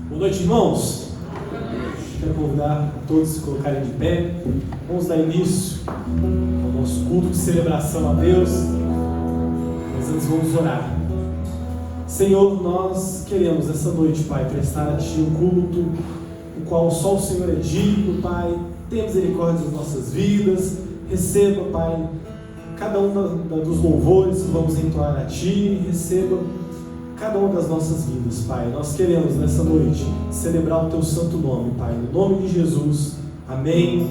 Boa noite, irmãos. Quero convidar a todos a se colocarem de pé. Vamos dar início ao nosso culto de celebração a Deus. Mas antes vamos orar. Senhor, nós queremos essa noite, Pai, prestar a Ti um culto, o qual só o Senhor é digno, Pai. Tenha misericórdia das nossas vidas. Receba, Pai, cada um dos louvores que vamos entoar a Ti. Receba cada uma das nossas vidas, Pai. Nós queremos nessa noite celebrar o Teu santo nome, Pai. No nome de Jesus. Amém.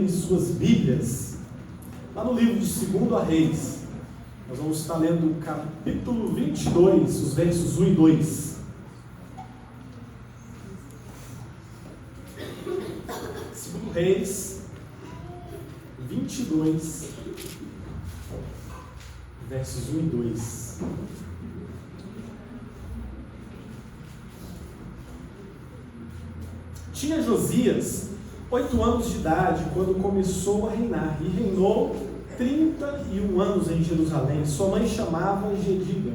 Suas Bíblias, lá no livro de 2 Reis, nós vamos estar lendo o capítulo 22, os versos 1 e 2. 2 Reis 22, versos 1 e 2. Tinha Josias 8 anos de idade quando começou a reinar, e reinou 31 anos em Jerusalém. Sua mãe chamava Jedida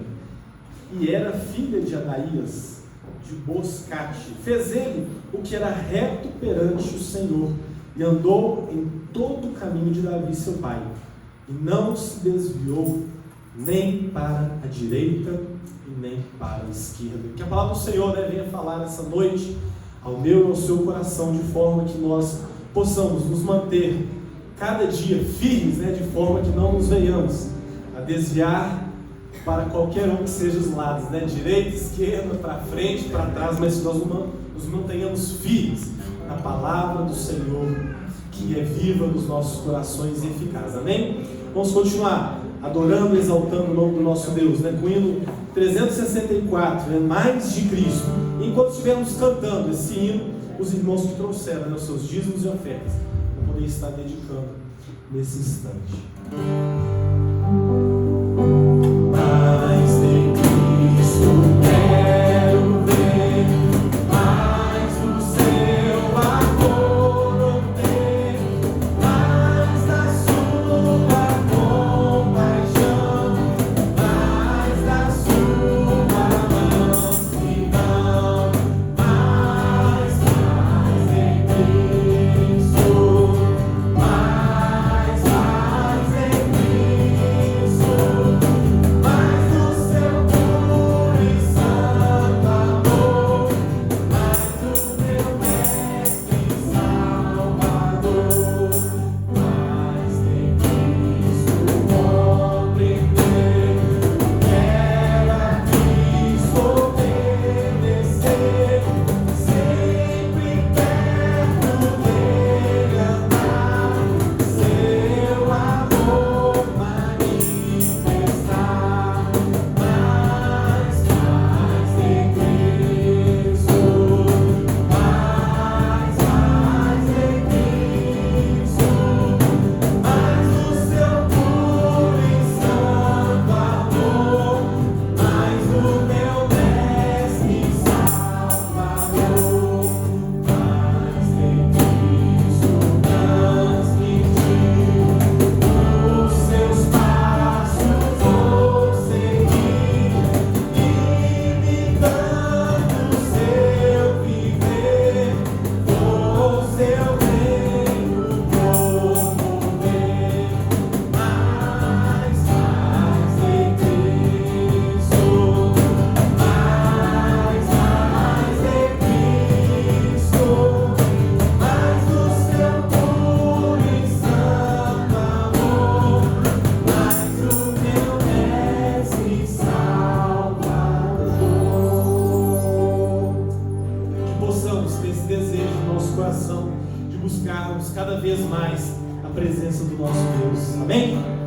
e era filha de Adaías de Boscate. Fez ele o que era reto perante o Senhor e andou em todo o caminho de Davi seu pai, e não se desviou nem para a direita e nem para a esquerda. Que a palavra do Senhor venha falar essa noite ao meu e ao seu coração, de forma que nós possamos nos manter cada dia firmes, de forma que não nos venhamos a desviar para qualquer um que seja os lados, direita, esquerda, para frente, para trás, mas que nós nos mantenhamos firmes na palavra do Senhor, que é viva nos nossos corações e eficaz. Amém? Vamos continuar adorando e exaltando o nome do nosso Deus, com o hino 364, mais de Cristo. Enquanto estivermos cantando esse hino, os irmãos que trouxeram os seus dízimos e ofertas vão poder estar dedicando nesse instante. Mais de Cristo quero ver, mais do seu amor obter, mais da mais a presença do nosso Deus. Amém?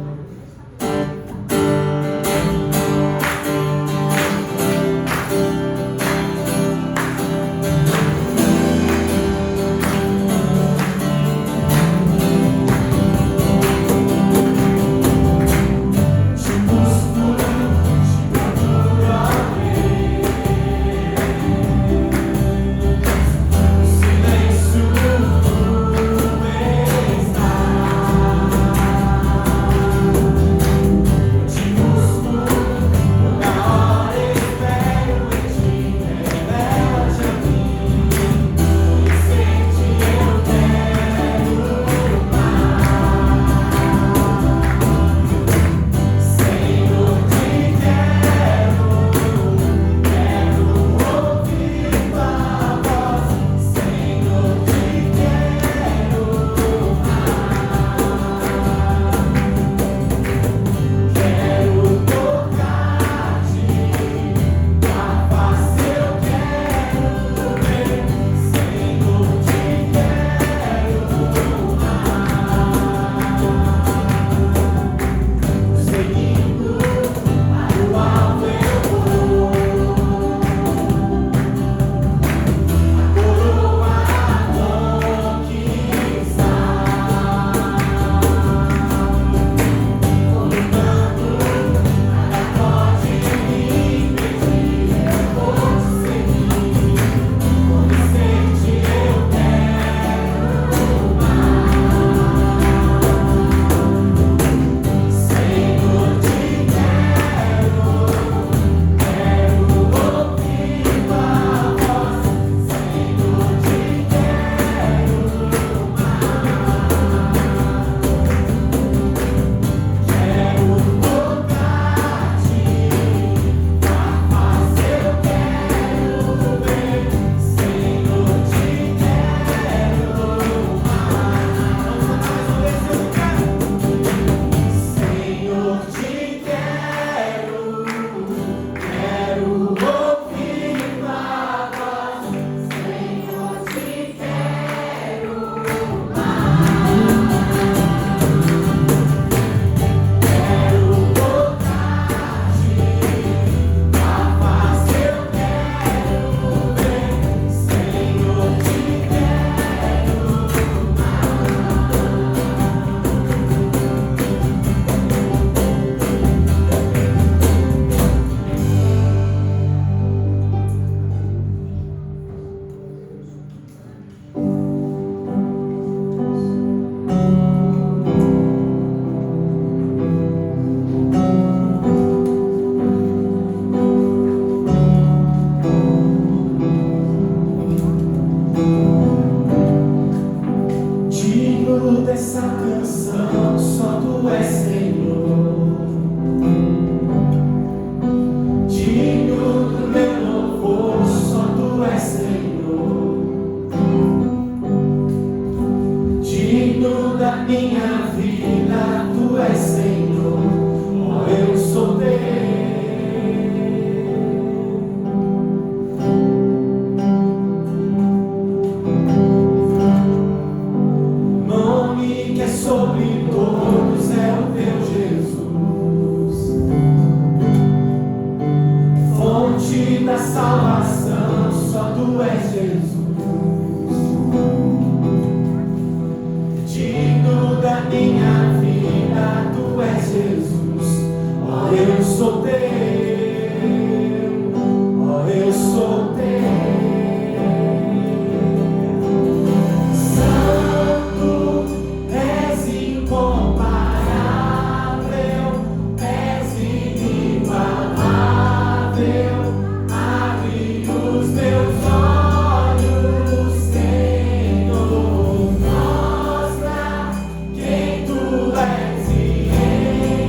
Tu és e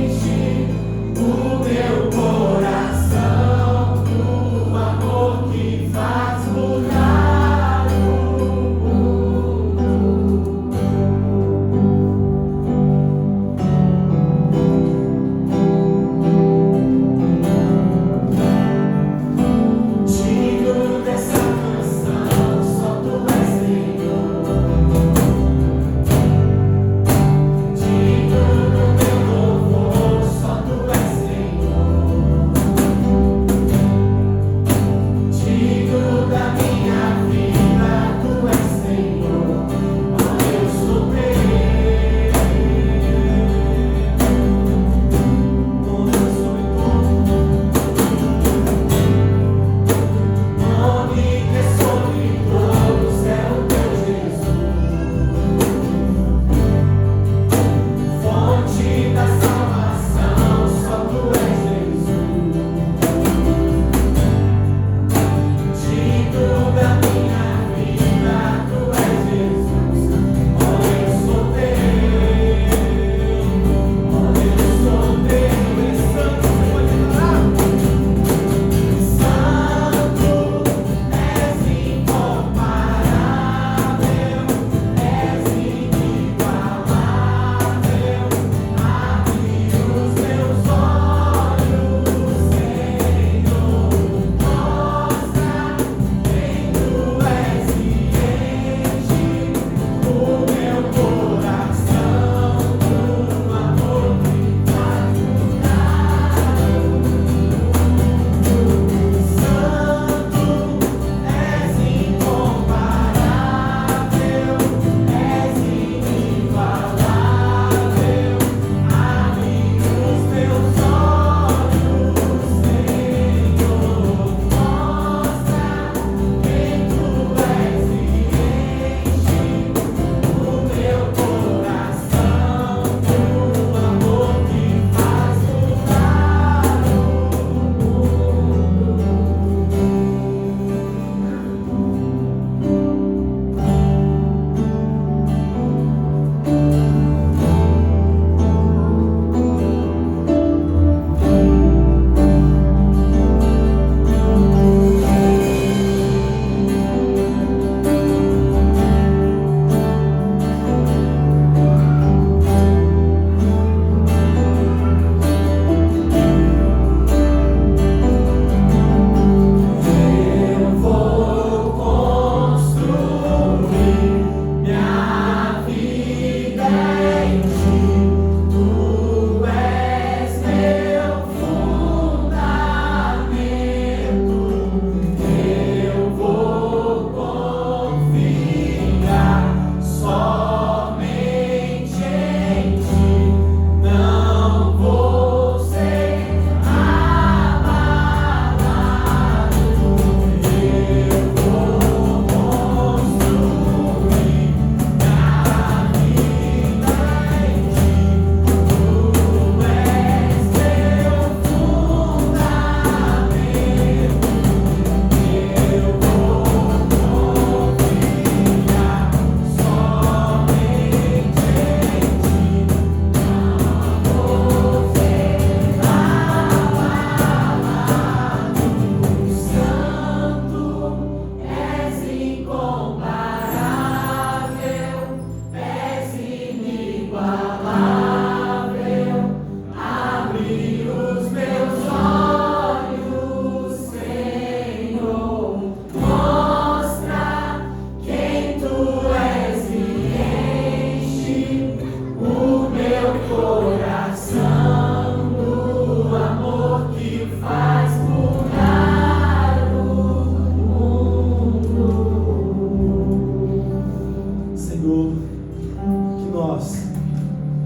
enche o meu coração.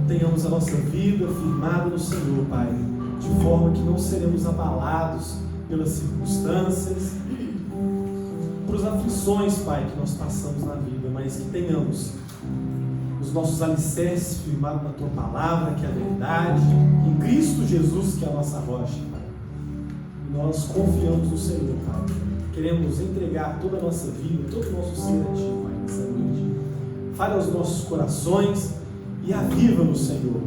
tenhamos a nossa vida firmada no Senhor, Pai, de forma que não seremos abalados pelas circunstâncias, por aflições, Pai, que nós passamos na vida, mas que tenhamos os nossos alicerces firmados na Tua Palavra, que é a verdade, em Cristo Jesus, que é a nossa rocha, Pai. E nós confiamos no Senhor, Pai. Queremos entregar toda a nossa vida, todo o nosso ser a Ti, Pai, nessa noite. Fale aos nossos corações e aviva-nos, Senhor.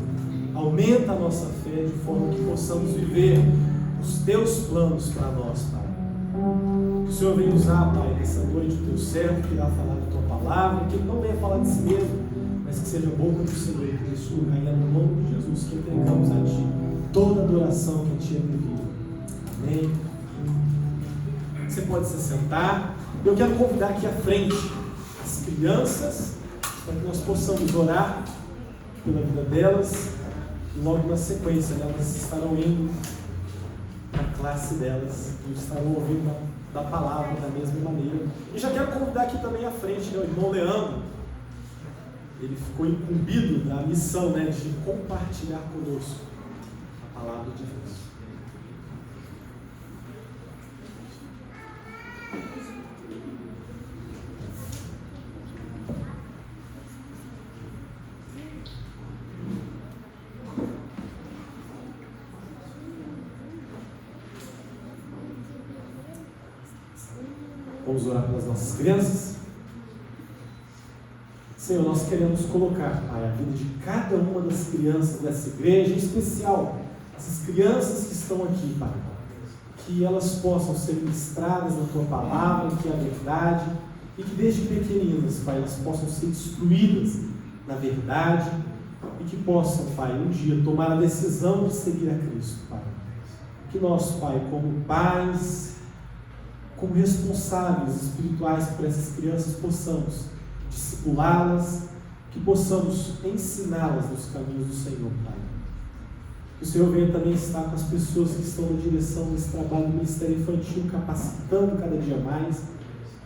Aumenta a nossa fé de forma que possamos viver os Teus planos para nós, Pai. Que o Senhor venha usar, Pai, nessa noite o Teu servo que irá falar da Tua Palavra, que Ele não venha falar de si mesmo, mas que seja a boca do Senhor e que Ele ganha no nome de Jesus, que entregamos a Ti toda a adoração que a Ti é devida. Amém. Você pode se sentar. Eu quero convidar aqui à frente as crianças, para que nós possamos orar pela vida delas. E logo na sequência, elas estarão indo para a classe delas e estarão ouvindo da palavra da mesma maneira. E já quero convidar aqui também à frente, o irmão Leandro. Ele ficou incumbido da missão, de compartilhar conosco a palavra de Deus. Vamos orar pelas nossas crianças. Senhor, nós queremos colocar, Pai, a vida de cada uma das crianças dessa igreja, em especial essas crianças que estão aqui, Pai, que elas possam ser ministradas na Tua Palavra, que é a verdade, e que desde pequeninas, Pai, elas possam ser instruídas na verdade, e que possam, Pai, um dia tomar a decisão de seguir a Cristo, Pai. Que nós, Pai, como pais, como responsáveis espirituais por essas crianças, possamos discipulá-las, que possamos ensiná-las nos caminhos do Senhor, Pai. Que o Senhor venha também estar com as pessoas que estão na direção desse trabalho do Ministério Infantil, capacitando cada dia mais,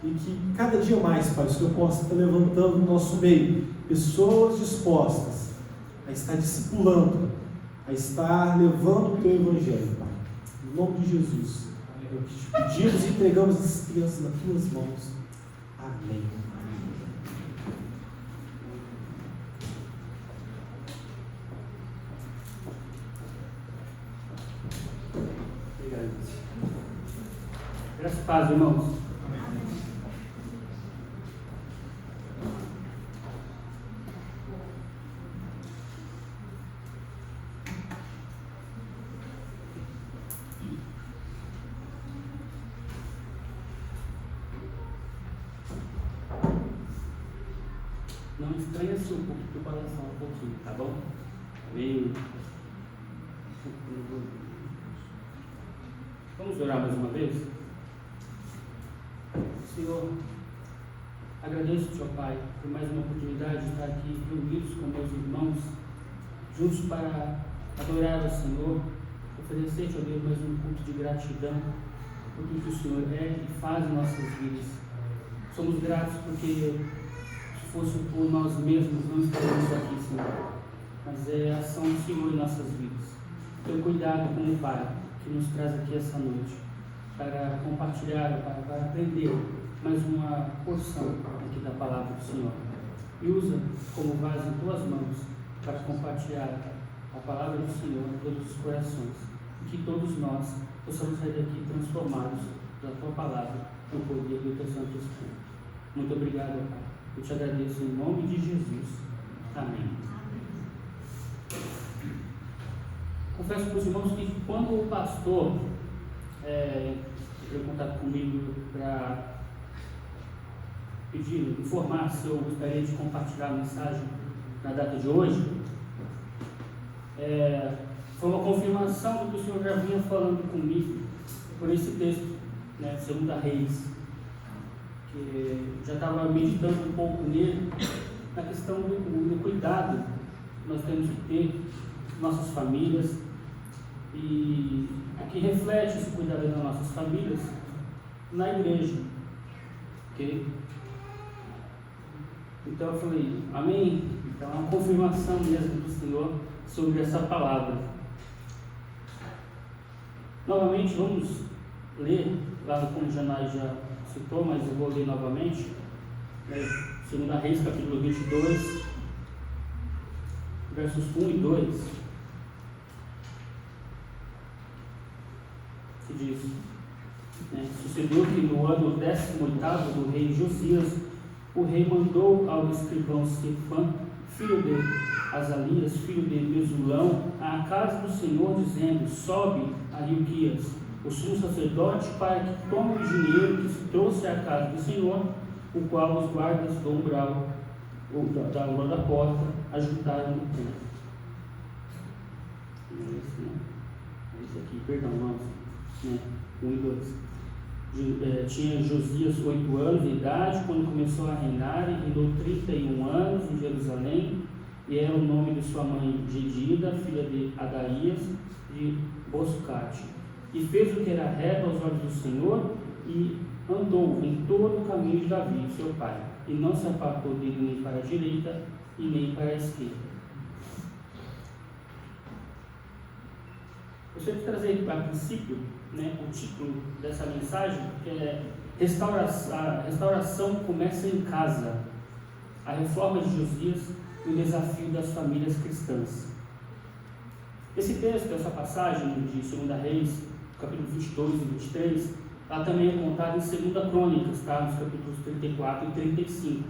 e que cada dia mais, Pai, o Senhor possa estar levantando no nosso meio pessoas dispostas a estar discipulando, a estar levando o Teu Evangelho, Pai. Em nome de Jesus, é o que te pedimos e entregamos essas crianças nas Tuas mãos. Amém. Obrigado. Graças a paz, irmãos. Não estranha se um pouco de preparação um pouquinho, tá bom? Amém. Vamos orar mais uma vez? Senhor, agradeço-te, ó Pai, por mais uma oportunidade de estar aqui reunidos com meus irmãos, juntos para adorar ao Senhor, oferecer-te, ó Deus, mais um culto de gratidão por tudo que o Senhor é e faz em nossas vidas. Somos gratos porque, se fosse por nós mesmos, não estaríamos aqui, Senhor, mas é a ação do Senhor em nossas vidas. Teu cuidado como Pai, que nos traz aqui essa noite, para compartilhar, para aprender mais uma porção aqui da palavra do Senhor. E usa como vaso em Tuas mãos para compartilhar a palavra do Senhor em todos os corações. E que todos nós possamos sair daqui transformados pela Tua palavra, no poder do Teu Santo Espírito. Muito obrigado, Pai. Eu te agradeço em nome de Jesus. Amém. Confesso para os irmãos que quando o pastor entrou em contato comigo para pedir, informar se eu gostaria de compartilhar a mensagem na data de hoje, foi uma confirmação do que o Senhor já vinha falando comigo por esse texto, Segunda Reis, que já estava meditando um pouco nele, na questão do cuidado que nós temos que ter nossas famílias, e aqui reflete esse cuidado das nossas famílias na igreja, ok? Então eu falei, amém, Então é uma confirmação mesmo do Senhor sobre essa palavra. Novamente vamos ler, lá como o Janai já citou, mas eu vou ler novamente, 2 Reis capítulo 22, versos 1 e 2, que diz: sucedeu que no ano 18º do rei Josias, o rei mandou ao escrivão Sefã, filho de Azalias, filho de Mesulão, à casa do Senhor, dizendo: sobe a Hilquias, o sumo sacerdote, para que tome o dinheiro que se trouxe à casa do Senhor, o qual os guardas do umbral da rua da porta ajuntaram no templo. Esse aqui, perdão, vamos, 1 e 2. Tinha Josias 8 anos de idade quando começou a reinar, e reinou 31 anos em Jerusalém, e era o nome de sua mãe Jedida, filha de Adaías de Boscate. E fez o que era reto aos olhos do Senhor, e andou em todo o caminho de Davi, seu pai, e não se apartou dele nem para a direita e nem para a esquerda. Eu sempre trazer a princípio, o título dessa mensagem, que é a restauração começa em casa, a reforma de Josias e o desafio das famílias cristãs. Esse texto, essa passagem de 2 Reis, capítulo 22 e 23, ela também é contada em 2 Crônicas, tá? Nos capítulos 34 e 35.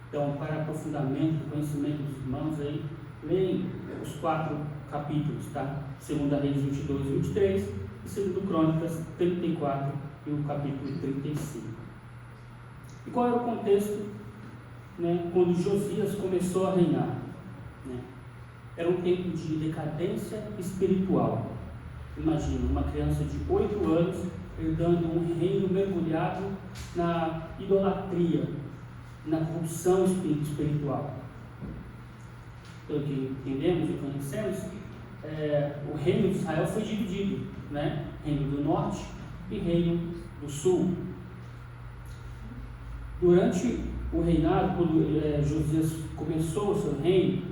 Então, para aprofundamento do conhecimento dos irmãos, aí, leem os 4 capítulos, tá? 2 Reis 22 e 23, e 2 Crônicas 34 e o capítulo 35. E qual era o contexto, quando Josias começou a reinar? Era um tempo de decadência espiritual. Imagina, uma criança de 8 anos herdando um reino mergulhado na idolatria, na corrupção espiritual. Então, o que entendemos e conhecemos, o reino de Israel foi dividido, reino do norte e reino do sul. Durante o reinado, quando Josias começou o seu reino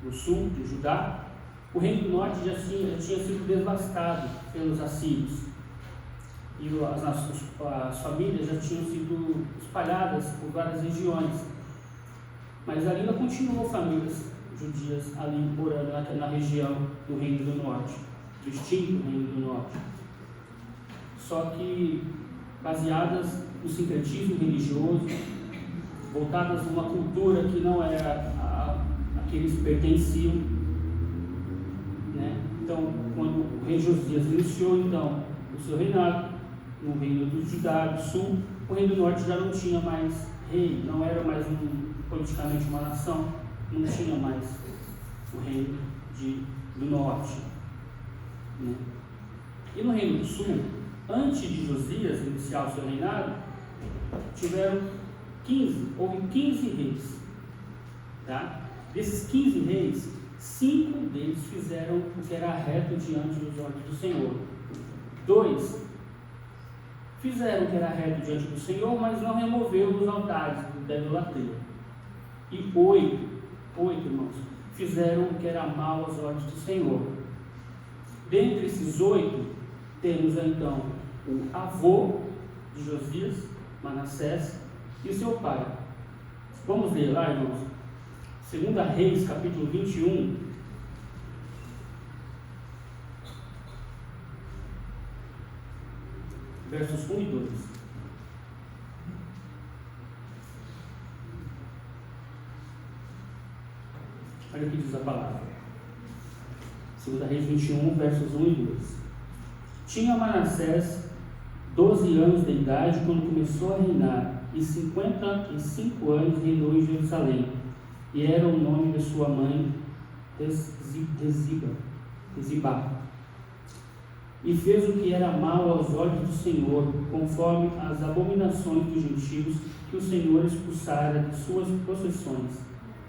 no sul de Judá, o reino do norte já tinha sido devastado pelos assírios, e as famílias já tinham sido espalhadas por várias regiões, mas ainda continuam famílias judias ali morando na região do reino do norte, do extinto reino do norte, só que baseadas no sincretismo religioso, voltadas a uma cultura que não era a que eles pertenciam, Então, quando o rei Josias iniciou o seu reinado no reino do Judá do sul, o reino do norte já não tinha mais rei, não era mais politicamente uma nação, não tinha mais o reino do norte. E no reino do sul, antes de Josias iniciar o seu reinado, houve 15 reis. Tá? Desses 15 reis, 5 deles fizeram o que era reto diante dos olhos do Senhor. 2 fizeram o que era reto diante do Senhor, mas não removeram os altares da idolatria. E 8 irmãos, fizeram o que era mal aos olhos do Senhor. Dentre esses 8, temos então o avô de Josias, Manassés, e o seu pai. Vamos ler lá, irmãos. 2 Reis, capítulo 21. Versos 1 e 2. Olha o que diz a palavra. 2 Reis 21, versos 1 e 2. Tinha Manassés 12 anos de idade quando começou a reinar, e 55 anos reinou em Jerusalém, e era o nome de sua mãe Rezibá. E fez o que era mal aos olhos do Senhor, conforme as abominações dos gentios que o Senhor expulsara de suas possessões,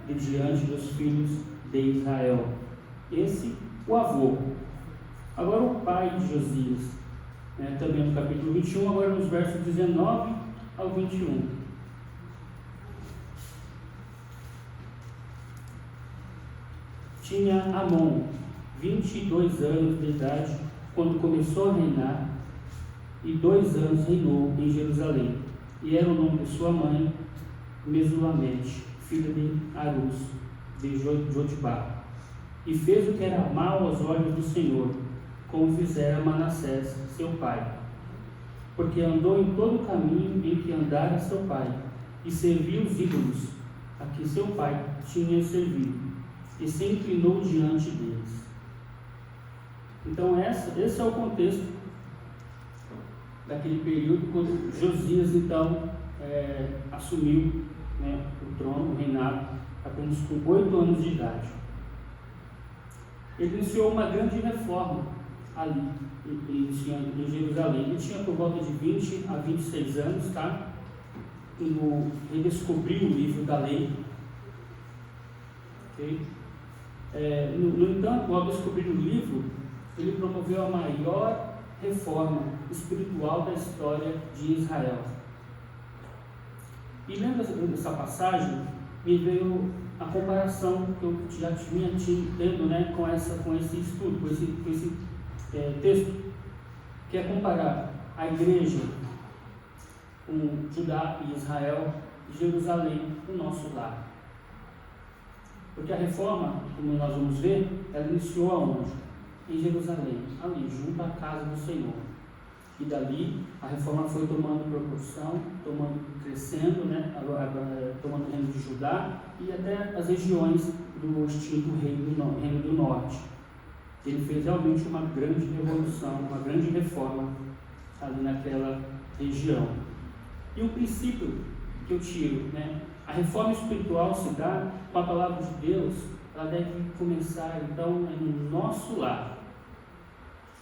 de diante dos filhos de Israel. Esse, o avô. Agora o pai de Josias, também no capítulo 21, agora nos versos 19 ao 21. Tinha Amon 22 anos de idade quando começou a reinar, e 2 anos reinou em Jerusalém. E era o nome de sua mãe, Mesulamete, filha de Arus, de Jotibá. E fez o que era mal aos olhos do Senhor, como fizera Manassés, seu pai. Porque andou em todo o caminho em que andara seu pai, e serviu os ídolos a que seu pai tinha servido, e se inclinou diante deles. Então esse é o contexto daquele período quando Josias então assumiu, né, o trono, o reinado, apenas com 8 anos de idade. Ele iniciou uma grande reforma ali em Jerusalém. Ele tinha por volta de 20 a 26 anos, tá? Quando redescobriu o livro da lei. Okay? No entanto, ao descobrir o livro, ele promoveu a maior reforma espiritual da história de Israel. E lendo essa passagem, me veio a comparação que eu já tinha tendo, né, com esse estudo, com esse texto, que é comparar a igreja com Judá e Israel, e Jerusalém, o nosso lar. Porque a reforma, como nós vamos ver, ela iniciou aonde? Em Jerusalém, ali, junto à casa do Senhor. E dali a reforma foi tomando proporção, crescendo, né, tomando o reino de Judá e até as regiões do extinto reino do norte. Ele fez realmente uma grande revolução, uma grande reforma ali naquela região. E o princípio que eu tiro, né, a reforma espiritual se dá com a palavra de Deus, ela deve começar então no nosso lar.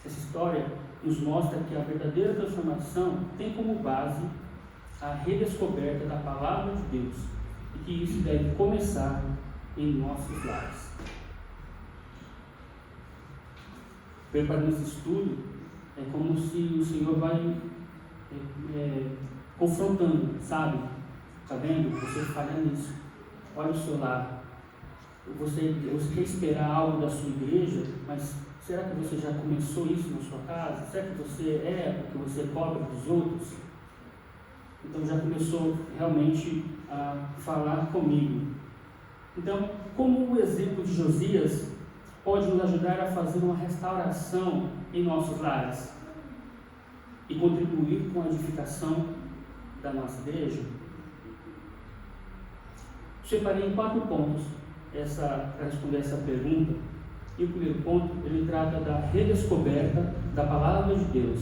Essa história nos mostra que a verdadeira transformação tem como base a redescoberta da palavra de Deus e que isso deve começar em nossos lares. Preparando esse estudo, é como se o Senhor vai confrontando, sabe? Está vendo? Você falha nisso. Olha o seu lar. Você quer esperar algo da sua igreja, mas será que você já começou isso na sua casa? Será que você é o que você cobra dos outros? Então já começou realmente a falar comigo. Então, como o exemplo de Josias pode nos ajudar a fazer uma restauração em nossos lares e contribuir com a edificação da nossa igreja? Separei em 4 pontos para responder essa pergunta. E o primeiro ponto, ele trata da redescoberta da palavra de Deus,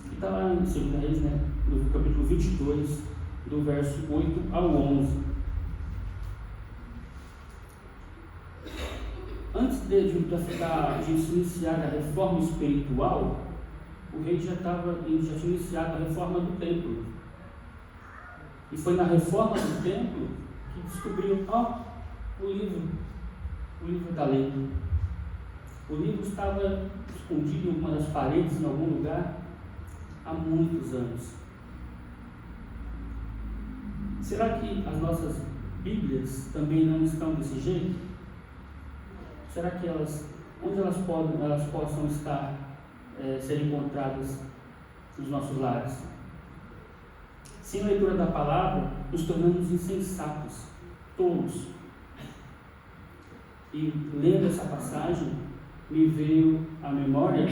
que está lá em 2 Reis, né, no capítulo 22, do verso 8 ao 11. Antes de se iniciar a reforma espiritual, o rei já tinha iniciado a reforma do templo. E foi na reforma do templo que descobriu o livro da lei. O livro estava escondido em uma das paredes, em algum lugar, há muitos anos. Será que as nossas Bíblias também não estão desse jeito? Será que onde elas possam estar, ser encontradas nos nossos lares? Sem leitura da palavra, nos tornamos insensatos, tolos. E lendo essa passagem, me veio à memória,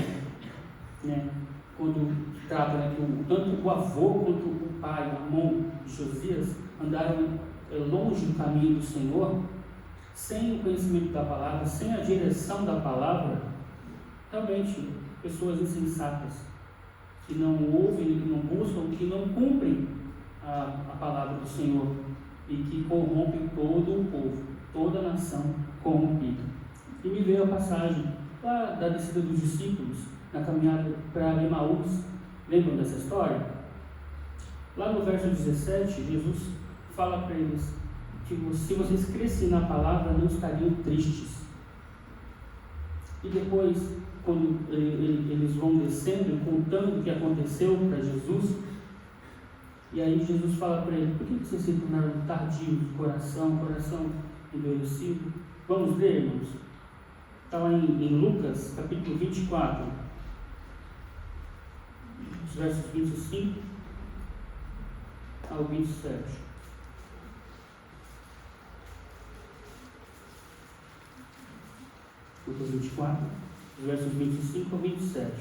né, quando trata, né, que tanto o avô quanto o pai, Amon e Josias, andaram longe do caminho do Senhor, sem o conhecimento da palavra, sem a direção da palavra. Realmente, pessoas insensatas, que não ouvem, que não buscam, que não cumprem a palavra do Senhor e que corrompem todo o povo, toda a nação corrompida. E me veio a passagem lá da descida dos discípulos na caminhada para Emaús. Lembram dessa história? Lá no verso 17, Jesus fala para eles que se vocês crescem na palavra, não estariam tristes. E depois, quando eles vão descendo, contando o que aconteceu para Jesus, e aí Jesus fala para ele: por que vocês se tornaram tardios de coração endurecido? Vamos ler, irmãos? em Lucas, capítulo 24, os versos 25 ao 27. Lucas 24, os versos 25 ao 27.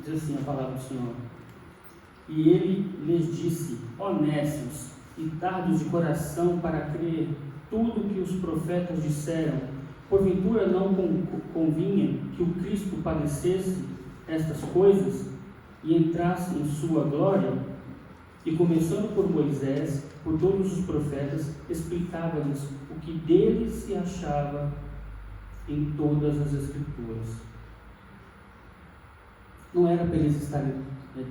Diz assim a palavra do Senhor: E ele lhes disse: honestos e tardos de coração para crer tudo que os profetas disseram, porventura não convinha que o Cristo padecesse estas coisas e entrasse em sua glória? E começando por Moisés, por todos os profetas, explicava-lhes o que dele se achava em todas as Escrituras. Não era para eles estarem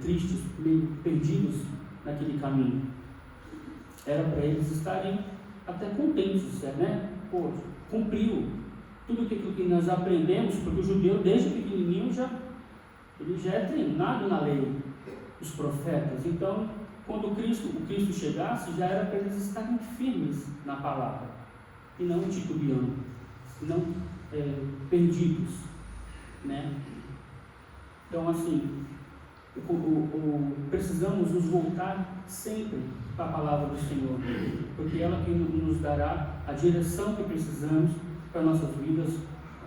tristes, meio perdidos naquele caminho. Era para eles estarem até contentes, né? Pô, cumpriu tudo aquilo que nós aprendemos, porque o judeu, desde pequenininho, ele já é treinado na lei, os profetas. Então, quando o Cristo chegasse, já era para eles estarem firmes na palavra, e não titubeando, não perdidos, né? Então, assim, precisamos nos voltar sempre para a palavra do Senhor, porque ela que nos dará a direção que precisamos para nossas vidas,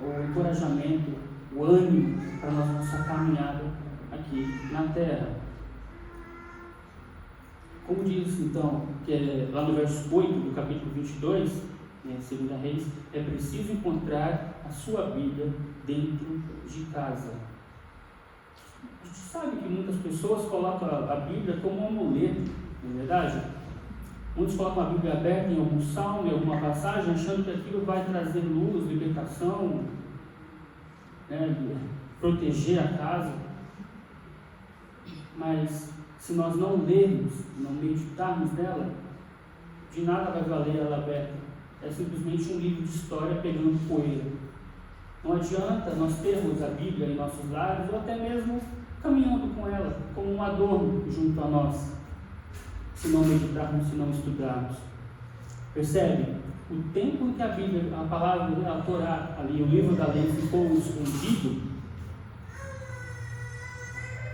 o encorajamento, o ânimo para a nossa caminhada aqui na terra. Como diz então, lá no verso 8 do capítulo 22, 2 Reis, é preciso encontrar a sua Bíblia dentro de casa. A gente sabe que muitas pessoas colocam a Bíblia como um amuleto, não é verdade? Muitos colocam a Bíblia aberta em algum salmo, em alguma passagem, achando que aquilo vai trazer luz, libertação, né, proteger a casa. Mas se nós não lermos, não meditarmos nela, de nada vai valer ela aberta. É simplesmente um livro de história pegando poeira. Não adianta nós termos a Bíblia em nossos lares, ou até mesmo caminhando com ela, como um adorno junto a nós, se não meditarmos, se não estudarmos. Percebe? O tempo em que a Bíblia, a palavra, a Torá, ali, o livro da lei ficou escondido,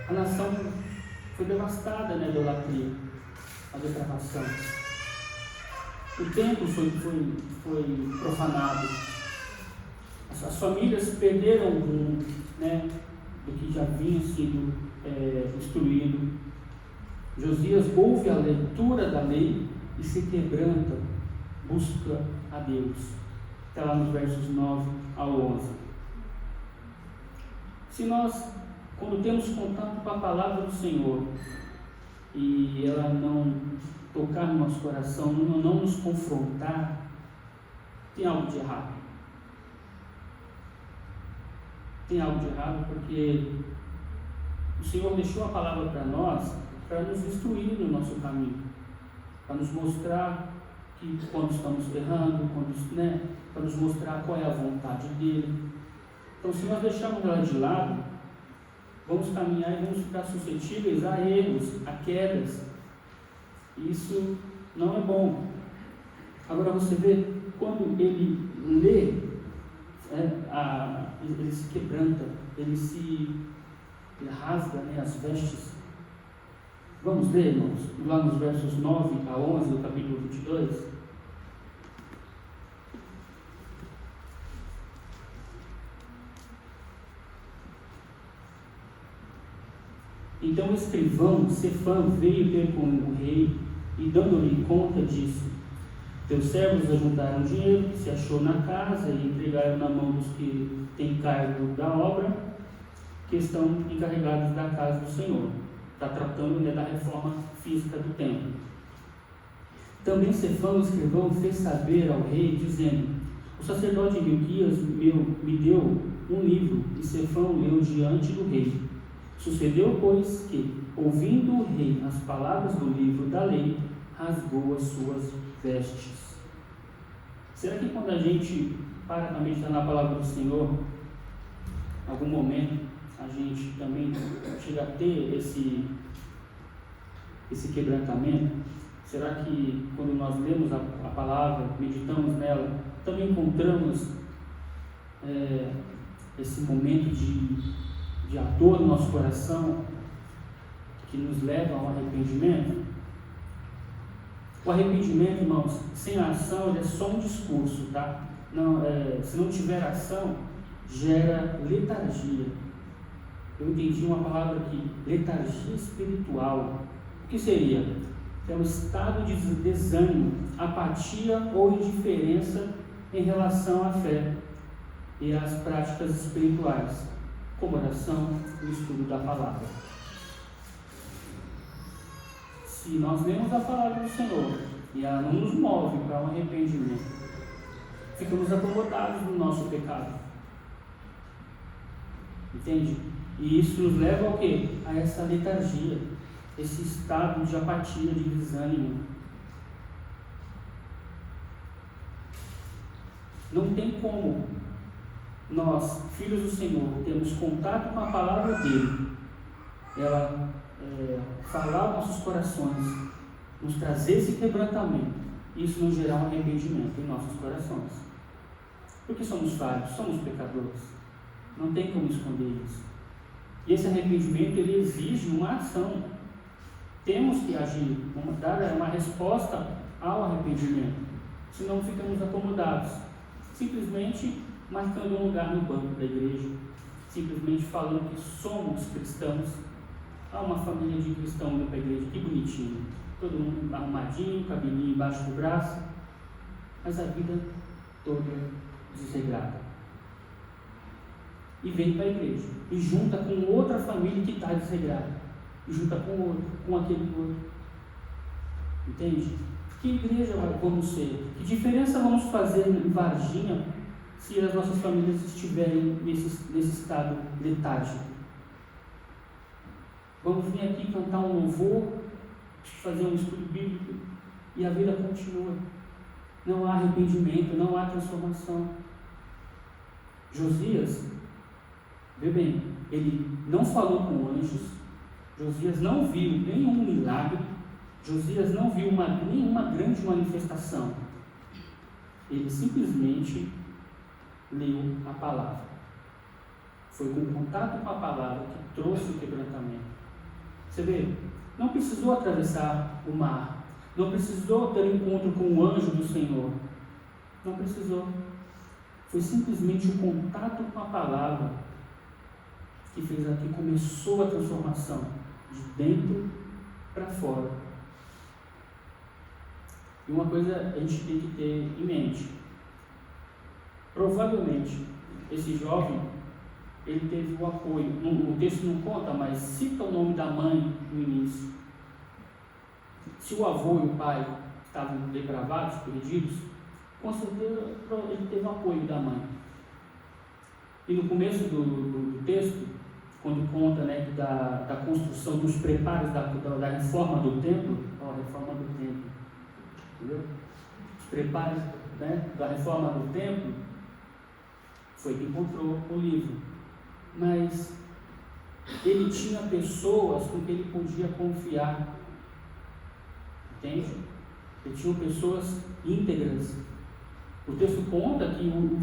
a nação foi devastada na idolatria, a depravação. O templo foi profanado. As famílias perderam o rumo, né, do que já vinha sido instruído. Josias ouve a leitura da lei e se quebranta, busca a Deus. Está lá nos versos 9 ao 11. Se nós, quando temos contato com a palavra do Senhor, e ela não tocar no nosso coração, não nos confrontar, tem algo de errado. Tem algo de errado porque o Senhor deixou a palavra para nós, para nos instruir no nosso caminho, para nos mostrar que quando estamos errando, para nos mostrar qual é a vontade dele. Então, se nós deixarmos ela de lado, vamos caminhar e vamos ficar suscetíveis a erros, a quedas. Isso não é bom. Agora você vê, quando ele lê, ele se quebranta, ele rasga, né, as vestes. Vamos ler, irmãos, lá nos versos 9 a 11 do capítulo 22. Então o escrivão Sefã veio ter com o rei e, dando-lhe conta, disse: teus servos ajuntaram dinheiro que se achou na casa e entregaram na mão dos que têm cargo da obra, que estão encarregados da casa do Senhor. Está tratando, né, da reforma física do templo. Também Sefã, o escrivão, fez saber ao rei, dizendo: o sacerdote Hilquias me deu um livro, e Sefã o leu diante do rei. Sucedeu, pois, que, ouvindo o rei as palavras do livro da lei, rasgou as suas vestes. Será que quando a gente para para meditar na palavra do Senhor, em algum momento a gente também chega a ter esse quebrantamento? Será que quando nós lemos a palavra, meditamos nela, também encontramos esse momento de dor no nosso coração que nos leva ao arrependimento? O arrependimento, irmãos, sem ação, ele é só um discurso, tá? Não, se não tiver ação, gera letargia. Eu entendi uma palavra aqui, letargia espiritual. O que seria? É um estado de desânimo, apatia ou indiferença em relação à fé e às práticas espirituais, como oração e o estudo da palavra. Se nós lemos a palavra do Senhor e ela não nos move para um arrependimento, ficamos acomodados no nosso pecado. Entende? E isso nos leva ao quê? A essa letargia, esse estado de apatia, de desânimo. Não tem como nós, filhos do Senhor, termos contato com a palavra dele, ela falar aos nossos corações, nos trazer esse quebrantamento, e isso não gerar um arrependimento em nossos corações. Porque somos falhos, somos pecadores, não tem como esconder isso. E esse arrependimento, ele exige uma ação. Temos que agir, dar uma resposta ao arrependimento, senão ficamos acomodados, simplesmente marcando um lugar no banco da igreja, simplesmente falando que somos cristãos. Há uma família de cristãos indo para a igreja, que bonitinho, todo mundo arrumadinho, cabelinho embaixo do braço, mas a vida toda desregrada. E vem para a igreja, e junta com outra família que está desregrada, e junta com outro, com aquele outro. Entende? Que igreja vamos ser? Que diferença vamos fazer em Varginha se as nossas famílias estiverem nesse estado letárgico? Vamos vir aqui cantar um louvor, fazer um estudo bíblico e a vida continua. Não há arrependimento, não há transformação. Josias, vê bem, ele não falou com anjos, Josias não viu nenhum milagre, Josias não viu nenhuma grande manifestação. Ele simplesmente leu a palavra. Foi com contato com a palavra que trouxe o quebrantamento. Você vê, não precisou atravessar o mar, não precisou ter encontro com o anjo do Senhor, não precisou. Foi simplesmente o contato com a palavra que fez aqui, começou a transformação de dentro para fora. E uma coisa a gente tem que ter em mente: provavelmente esse jovem, ele teve o apoio, o texto não conta, mas cita o nome da mãe no início. Se o avô e o pai estavam depravados, perdidos, com certeza ele teve o apoio da mãe. E no começo do texto, quando conta, né, da construção, dos preparos da reforma do templo, reforma do templo, entendeu? Os preparos, né, da reforma do templo, foi que encontrou o livro. Mas ele tinha pessoas com quem ele podia confiar, entende? Ele tinha pessoas íntegras. O texto conta que o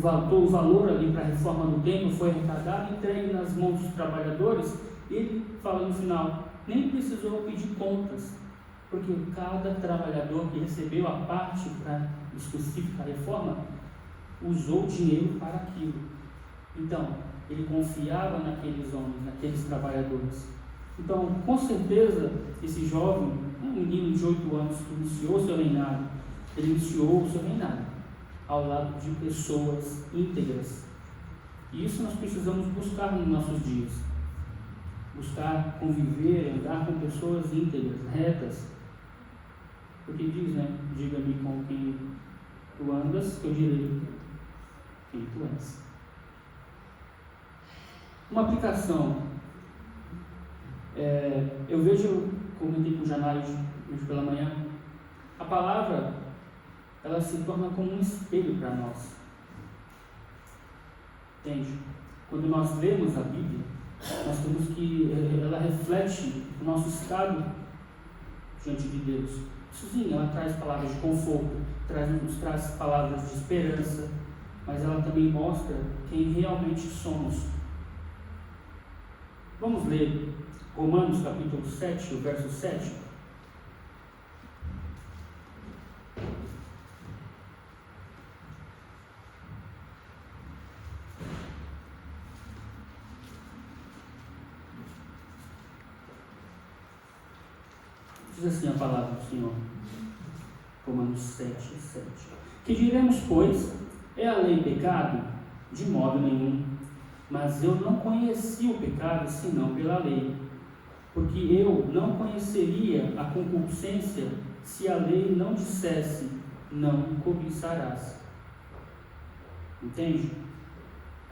valor ali para a reforma do templo foi arrecadado e entregue nas mãos dos trabalhadores. Ele fala no final, nem precisou pedir contas, porque cada trabalhador que recebeu a parte específica da reforma usou dinheiro para aquilo. Então, ele confiava naqueles homens, naqueles trabalhadores. Então, com certeza, esse jovem, um menino de 8 anos que iniciou o seu reinado, ele iniciou o seu reinado ao lado de pessoas íntegras. E isso nós precisamos buscar nos nossos dias. Buscar conviver, andar com pessoas íntegras, retas. Porque diz, né? Diga-me com quem tu andas, que eu direi quem tu és. Uma aplicação. Eu vejo, comentei com o Janai hoje pela manhã, a palavra, ela se torna como um espelho para nós. Entende? Quando nós lemos a Bíblia, nós temos que ela reflete o nosso estado diante de Deus. Sim, ela traz palavras de conforto, nos traz palavras de esperança, mas ela também mostra quem realmente somos. Vamos ler Romanos capítulo 7, o verso 7. Diz assim a palavra do Senhor, Romanos 7, 7. Que diremos, pois, é a lei pecado? De modo nenhum. Mas eu não conheci o pecado senão pela lei, porque eu não conheceria a concupiscência se a lei não dissesse, não cobiçarás. Entende?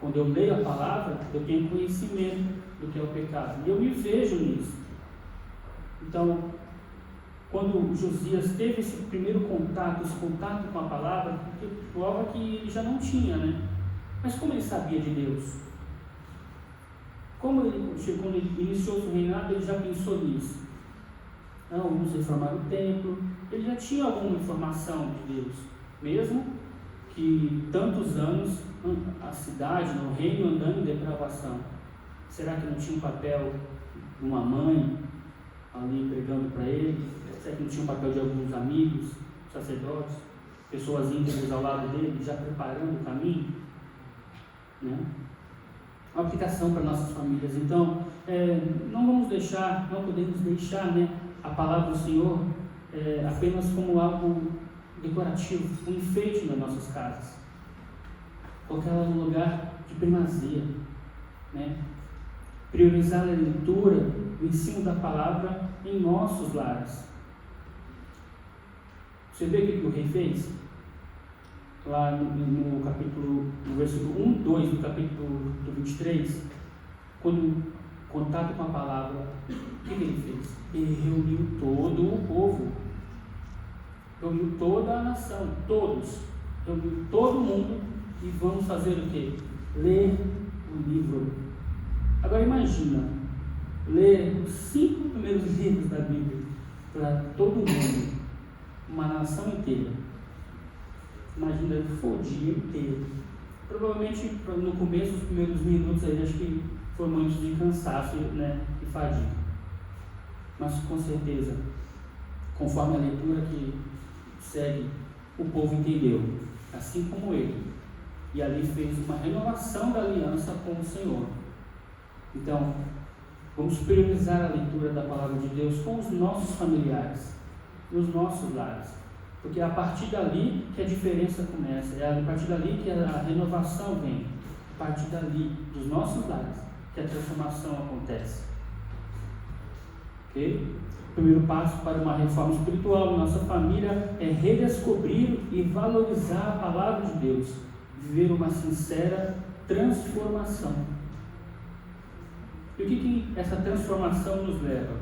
Quando eu leio a palavra, eu tenho conhecimento do que é o pecado, e eu me vejo nisso. Então, quando Josias teve esse primeiro contato, esse contato com a palavra, prova que ele já não tinha, né? Mas como ele sabia de Deus? Quando ele iniciou seu reinado, ele já pensou nisso. Não, vamos reformar o templo. Ele já tinha alguma informação de Deus, mesmo que tantos anos a cidade, o reino andando em depravação. Será que não tinha um papel de uma mãe ali pregando para ele? Será que não tinha um papel de alguns amigos, sacerdotes, pessoas íntegras ao lado dele, já preparando o caminho? Né? Uma aplicação para nossas famílias. Então, não podemos deixar, né, a palavra do Senhor apenas como algo decorativo, um enfeite nas nossas casas. Colocar ela no lugar de primazia, né? Priorizar a leitura, o ensino da palavra em nossos lares. Você vê o que o rei fez? Lá no capítulo, no versículo 1, 2 do capítulo 23, quando contato com a palavra, o que ele fez? Ele reuniu todo o povo, reuniu toda a nação, todos, reuniu todo mundo, e vamos fazer o quê? Ler o livro. Agora imagina, ler os 5 primeiros livros da Bíblia para todo mundo, uma nação inteira. Imagina, foi o dia inteiro. Provavelmente no começo, os primeiros minutos aí, acho que foi muito de cansaço, né, e fadiga. Mas com certeza, conforme a leitura que segue, o povo entendeu, assim como ele. E ali fez uma renovação da aliança com o Senhor. Então, vamos priorizar a leitura da palavra de Deus com os nossos familiares, nos nossos lares. Porque é a partir dali que a diferença começa, é a partir dali que a renovação vem, a partir dali, dos nossos lares, que a transformação acontece. Ok? O primeiro passo para uma reforma espiritual na nossa família é redescobrir e valorizar a palavra de Deus, viver uma sincera transformação. E o que essa transformação nos leva?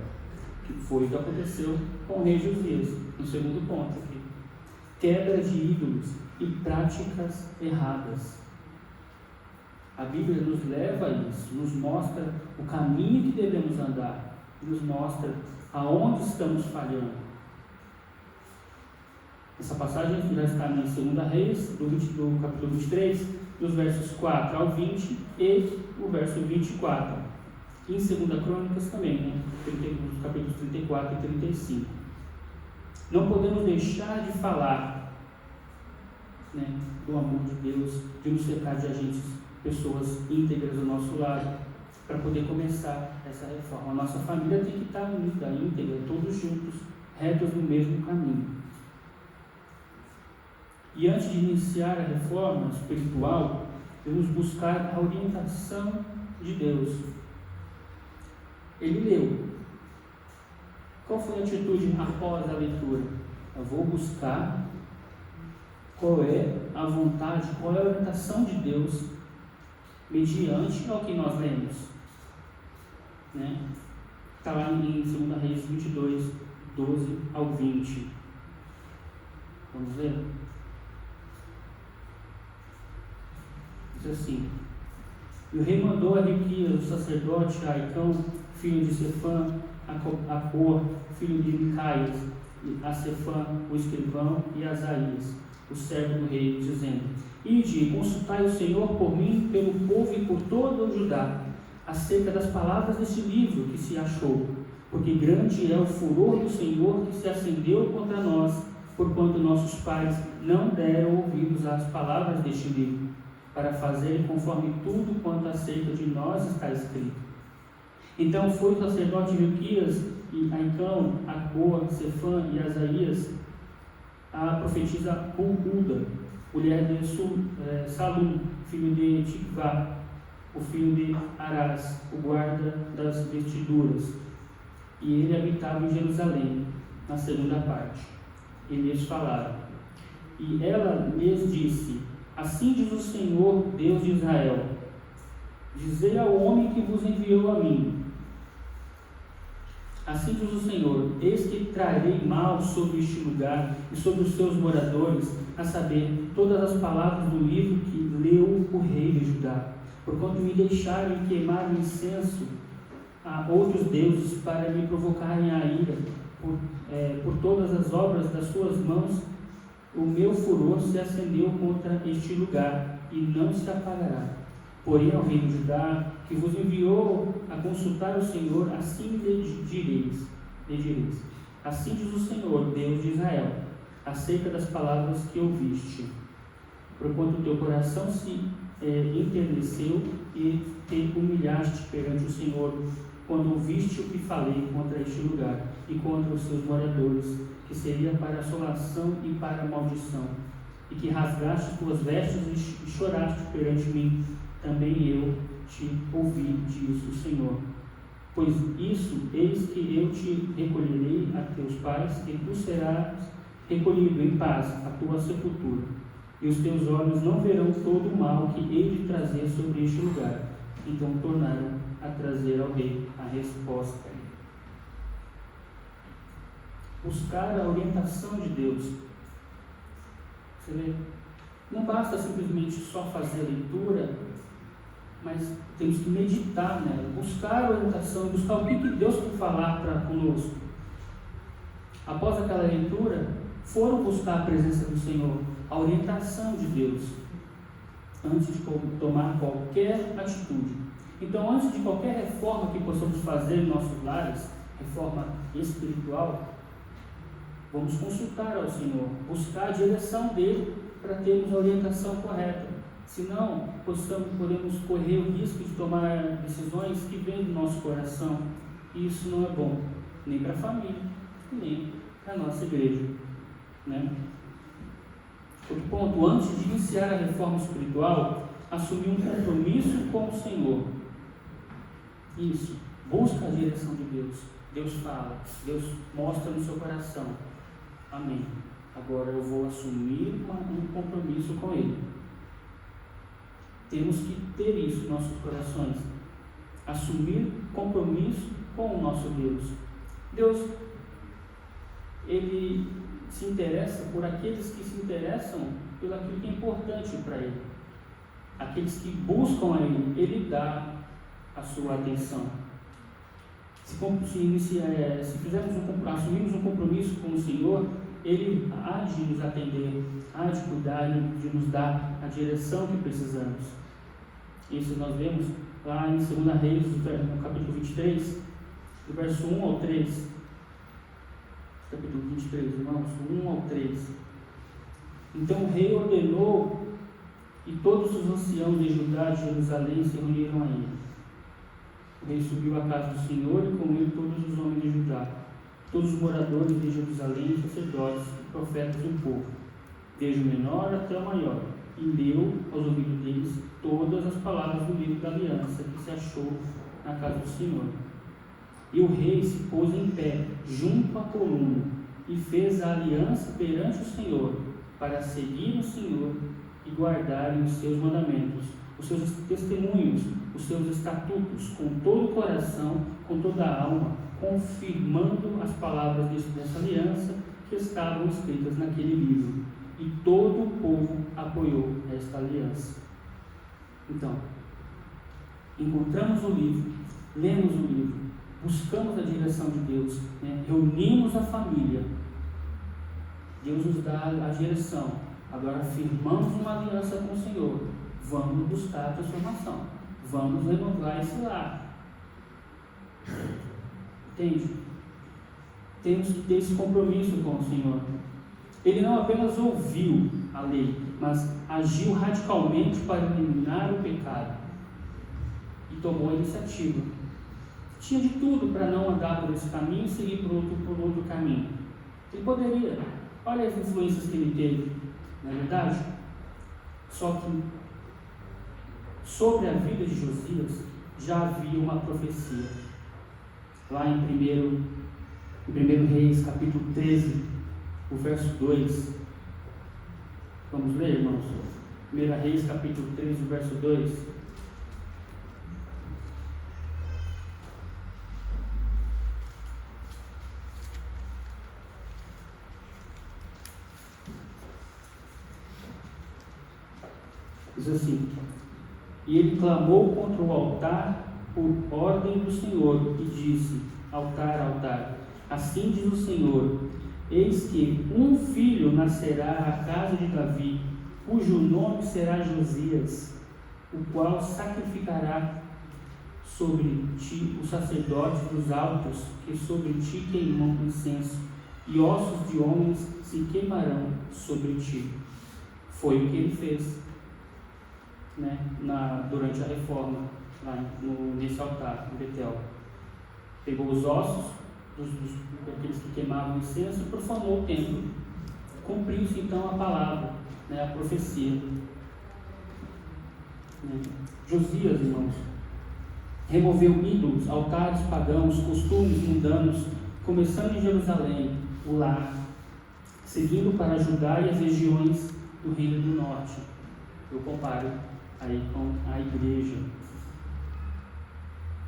Que foi o que aconteceu com o rei Josias, no segundo ponto aqui. Quebra de ídolos e práticas erradas. A Bíblia nos leva a isso, nos mostra o caminho que devemos andar, nos mostra aonde estamos falhando. Essa passagem já está em 2 Reis, do capítulo 23, dos versos 4 ao 20 e o verso 24. E em 2 Crônicas também, né? Nos capítulos 34 e 35. Não podemos deixar de falar, né, do amor de Deus, de nos cercar de agentes, pessoas íntegras do nosso lado, para poder começar essa reforma. A nossa família tem que estar unida, íntegra, todos juntos, retos no mesmo caminho. E antes de iniciar a reforma espiritual, devemos buscar a orientação de Deus. Ele leu. Qual foi a atitude após a leitura? Eu vou buscar qual é a vontade, qual é a orientação de Deus mediante ao que nós lemos. Né? Está lá em 2 Reis 22, 12 ao 20. Vamos ler? Diz assim: E o rei mandou a Hilquias, o sacerdote, a Aicão, filho de Sefã, a Cor, filho de Micaias, a Sefã, o escrivão, e a Asaías, o servo do rei, dizendo: Ide e consultai o Senhor por mim, pelo povo e por todo o Judá, acerca das palavras deste livro que se achou, porque grande é o furor do Senhor que se acendeu contra nós, porquanto nossos pais não deram ouvidos às palavras deste livro, para fazerem conforme tudo quanto acerca de nós está escrito. Então foi o sacerdote Hilquias e Aicão, Acboa, Sefã e Asaías, a profetisa Hulda, mulher de Salum, filho de Tikvá, o filho de Arás, o guarda das vestiduras, e ele habitava em Jerusalém, na segunda parte. E lhes falaram. E ela lhes disse: Assim diz o Senhor, Deus de Israel: Dizei ao homem que vos enviou a mim. Assim diz o Senhor: Eis que trarei mal sobre este lugar e sobre os seus moradores, a saber, todas as palavras do livro que leu o rei de Judá, porquanto me deixaram queimar incenso a outros deuses para me provocarem a ira, por todas as obras das suas mãos, o meu furor se acendeu contra este lugar e não se apagará. Porém, ao rei de Judá, que vos enviou a consultar o Senhor, assim lhe direis: Assim diz o Senhor, Deus de Israel, acerca das palavras que ouviste. Porquanto o teu coração se enterneceu e te humilhaste perante o Senhor, quando ouviste o que falei contra este lugar e contra os seus moradores, que seria para assolação e para maldição, e que rasgaste tuas vestes e choraste perante mim, também eu te ouvi, diz o Senhor. Pois isso, eis que eu te recolherei a teus pais, e tu serás recolhido em paz à tua sepultura, e os teus olhos não verão todo o mal que hei de trazer sobre este lugar. Então tornaram a trazer ao rei a resposta. Buscar a orientação de Deus. Você vê, não basta simplesmente só fazer a leitura, mas temos que meditar nela, buscar a orientação, buscar o que Deus quer falar para conosco. Após aquela leitura, foram buscar a presença do Senhor, a orientação de Deus, antes de tomar qualquer atitude. Então, antes de qualquer reforma que possamos fazer em nossos lares, reforma espiritual, vamos consultar ao Senhor, buscar a direção dele para termos a orientação correta. Senão, podemos correr o risco de tomar decisões que vêm do nosso coração, e isso não é bom, nem para a família, nem para a nossa igreja, né? Outro ponto: antes de iniciar a reforma espiritual, assumir um compromisso com o Senhor. Isso, busca a direção de Deus. Deus fala, Deus mostra no seu coração. Amém. Agora eu vou assumir um compromisso com Ele. Temos que ter isso em nossos corações. Assumir compromisso com o nosso Deus. Deus, Ele se interessa por aqueles que se interessam pelo aquilo que é importante para Ele. Aqueles que buscam a Ele, Ele dá a sua atenção. Se assumirmos um compromisso com o Senhor, Ele há de nos atender, há de cuidar, de nos dar a direção que precisamos. Isso nós vemos lá em 2 Reis, no capítulo 23, do verso 1 ao 3. Capítulo 23, irmãos, 1 ao 3. Então o rei ordenou, e todos os anciãos de Judá e de Jerusalém se reuniram a ele. O rei subiu à casa do Senhor, e com ele todos os homens de Judá, todos os moradores de Jerusalém, sacerdotes, profetas e o povo, desde o menor até o maior, e leu aos ouvidos deles todas as palavras do livro da aliança que se achou na casa do Senhor. E o rei se pôs em pé junto à coluna e fez a aliança perante o Senhor, para seguir o Senhor e guardarem os seus mandamentos, os seus testemunhos, os seus estatutos, com todo o coração, com toda a alma, confirmando as palavras dessa aliança que estavam escritas naquele livro. E todo o povo apoiou esta aliança. Então, encontramos o livro, lemos o livro, buscamos a direção de Deus, né? Reunimos a família Deus nos dá a direção. Agora firmamos uma aliança com o Senhor. Vamos buscar a transformação. Vamos renovar esse lar. Entende? Temos que ter esse compromisso com o Senhor. Ele não apenas ouviu a lei, mas agiu radicalmente para eliminar o pecado. E tomou a iniciativa. Tinha de tudo para não andar por esse caminho e seguir por outro caminho. Ele poderia. Olha as influências que ele teve, não é verdade? Só que sobre a vida de Josias já havia uma profecia. Lá em 1 Reis, capítulo 13, o verso 2. Vamos ler, irmãos? 1 Reis, capítulo 13, o verso 2. Diz assim: e ele clamou contra o altar por ordem do Senhor e disse: altar, altar, assim diz o Senhor, eis que um filho nascerá à casa de Davi, cujo nome será Josias, o qual sacrificará sobre ti os sacerdotes dos altos, que sobre ti queimam incenso, e ossos de homens se queimarão sobre ti. Foi o que ele fez, né, durante a reforma, lá nesse altar, em Betel. Pegou os ossos daqueles que queimavam incenso e profanou o templo. Cumpriu-se então a palavra, né, a profecia. Né. Josias, irmãos, removeu ídolos, altares pagãos, costumes mundanos, começando em Jerusalém, o lar, seguindo para Judá e as regiões do Reino do Norte. Eu comparo aí com a igreja.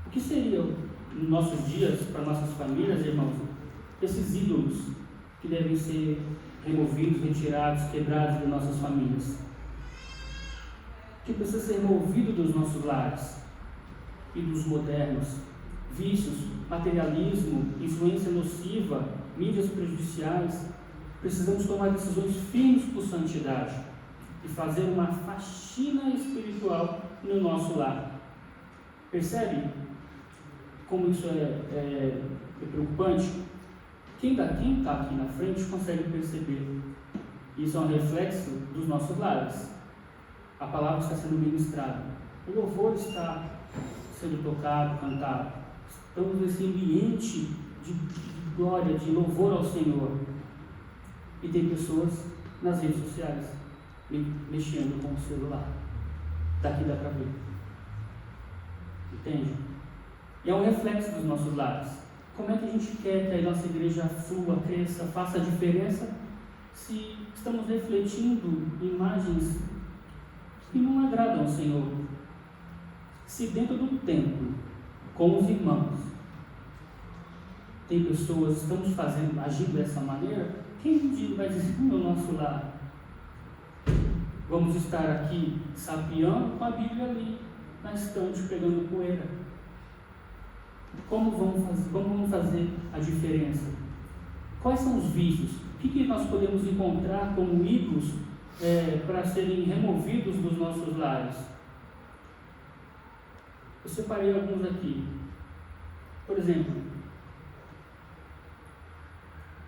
O que seria nos nossos dias, para nossas famílias, irmãos, esses ídolos que devem ser removidos, retirados, quebrados de nossas famílias? Que precisa ser removido dos nossos lares e dos modernos? Vícios, materialismo, influência nociva, mídias prejudiciais. Precisamos tomar decisões firmes por santidade e fazer uma faxina espiritual no nosso lar. Percebe como isso é preocupante? Quem está aqui na frente consegue perceber. Isso é um reflexo dos nossos lares. A palavra está sendo ministrada, o louvor está sendo tocado, cantado. Estamos nesse ambiente de glória, de louvor ao Senhor. E tem pessoas nas redes sociais mexendo com o celular. Daqui dá para ver. Entende? E é um reflexo dos nossos lares. Como é que a gente quer que a nossa igreja flua, cresça, faça a diferença, se estamos refletindo imagens que não agradam ao Senhor? Se dentro do templo, com os irmãos, tem pessoas, estamos agindo dessa maneira, quem vai dizer no nosso lar? Vamos estar aqui sapeando com a Bíblia ali, na estante, pegando poeira. Como vamos fazer a diferença? Quais são os vícios? O que nós podemos encontrar como ídolos para serem removidos dos nossos lares? Eu separei alguns aqui. Por exemplo,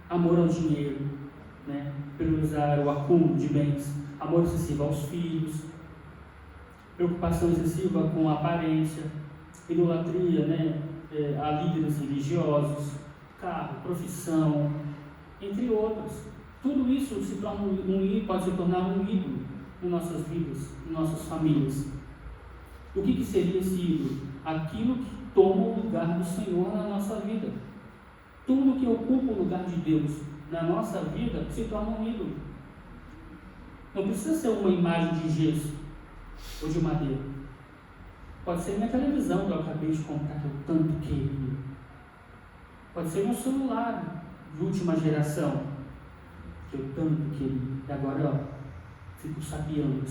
amor ao dinheiro, né? Priorizar o acúmulo de bens, amor excessivo aos filhos, preocupação excessiva com a aparência, idolatria, né? A líderes religiosos, carro, profissão, entre outros. Tudo isso pode se tornar um ídolo em nossas vidas, em nossas famílias. O que seria esse ídolo? Aquilo que toma o lugar do Senhor na nossa vida. Tudo que ocupa o lugar de Deus na nossa vida se torna um ídolo. Não precisa ser uma imagem de gesso ou de madeira. Pode ser minha televisão que eu acabei de comprar, que eu tanto queria. Pode ser meu celular de última geração, que eu tanto queria. E agora, fico sapeando.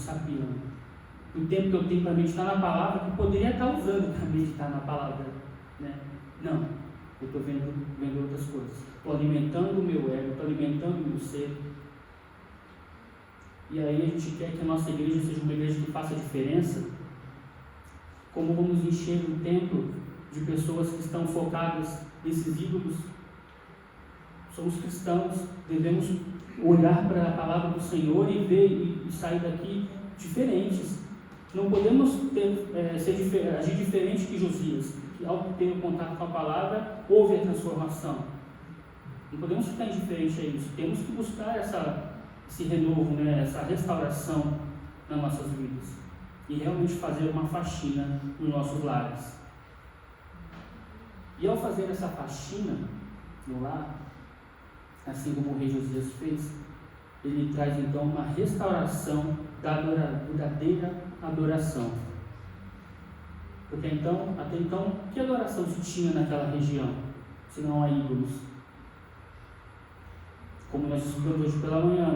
O tempo que eu tenho para meditar na palavra, que eu poderia estar usando para meditar na palavra, né? Não, eu estou vendo outras coisas. Estou alimentando o meu ego, estou alimentando o meu ser, e aí a gente quer que a nossa igreja seja uma igreja que faça diferença, como vamos encher um templo de pessoas que estão focadas nesses ídolos? Somos cristãos, devemos olhar para a palavra do Senhor e ver e sair daqui diferentes. Não podemos agir diferente que Josias, que ao ter o contato com a palavra, houve a transformação. Não podemos ficar indiferente a isso. Temos que buscar esse renovo, essa restauração nas nossas vidas. E realmente fazer uma faxina nos nossos lares. E ao fazer essa faxina no lar, assim como o rei Josias fez, ele traz então uma restauração da verdadeira adoração. Porque até então, que adoração se tinha naquela região, se não a ídolos? Como nós estudamos hoje pela manhã,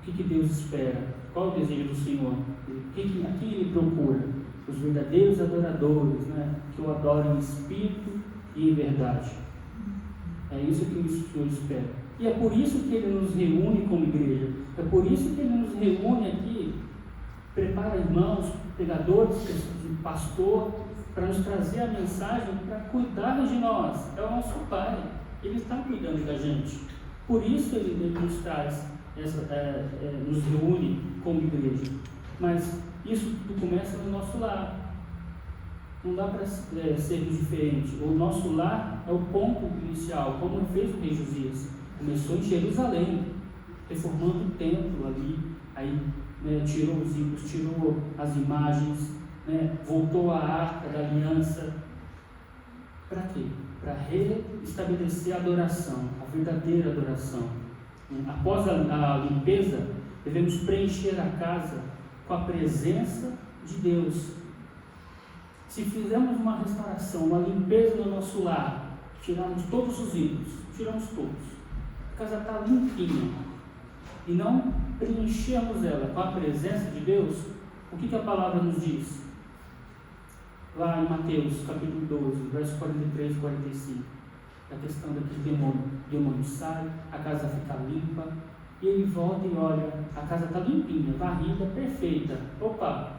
O que Deus espera? Qual é o desejo do Senhor? A quem Ele procura? Os verdadeiros adoradores, que o adorem em espírito e em verdade. É isso que o Senhor espera. E é por isso que Ele nos reúne como igreja. É por isso que Ele nos reúne aqui, prepara irmãos, pregadores, pastor, para nos trazer a mensagem, para cuidar de nós. É o nosso Pai. Ele está cuidando da gente. Por isso Ele nos traz, nos reúne como igreja. Mas isso tudo começa no nosso lar. Não dá para sermos diferentes. O nosso lar é o ponto inicial, como fez o rei Josias. Começou em Jerusalém, reformando o templo ali, aí tirou os ídolos, tirou as imagens, voltou à arca da aliança. Para quê? Para reestabelecer a adoração, a verdadeira adoração. Após a limpeza, devemos preencher a casa com a presença de Deus. Se fizermos uma restauração, uma limpeza no nosso lar, tirarmos todos os ídolos, tiramos todos, a casa está limpinha, e não preenchermos ela com a presença de Deus, o que a palavra nos diz? Lá em Mateus, capítulo 12, versos 43 e 45, a questão daquele demônio. O demônio sai, a casa fica limpa, e ele volta e olha, a casa está limpinha, varrida, perfeita. Opa,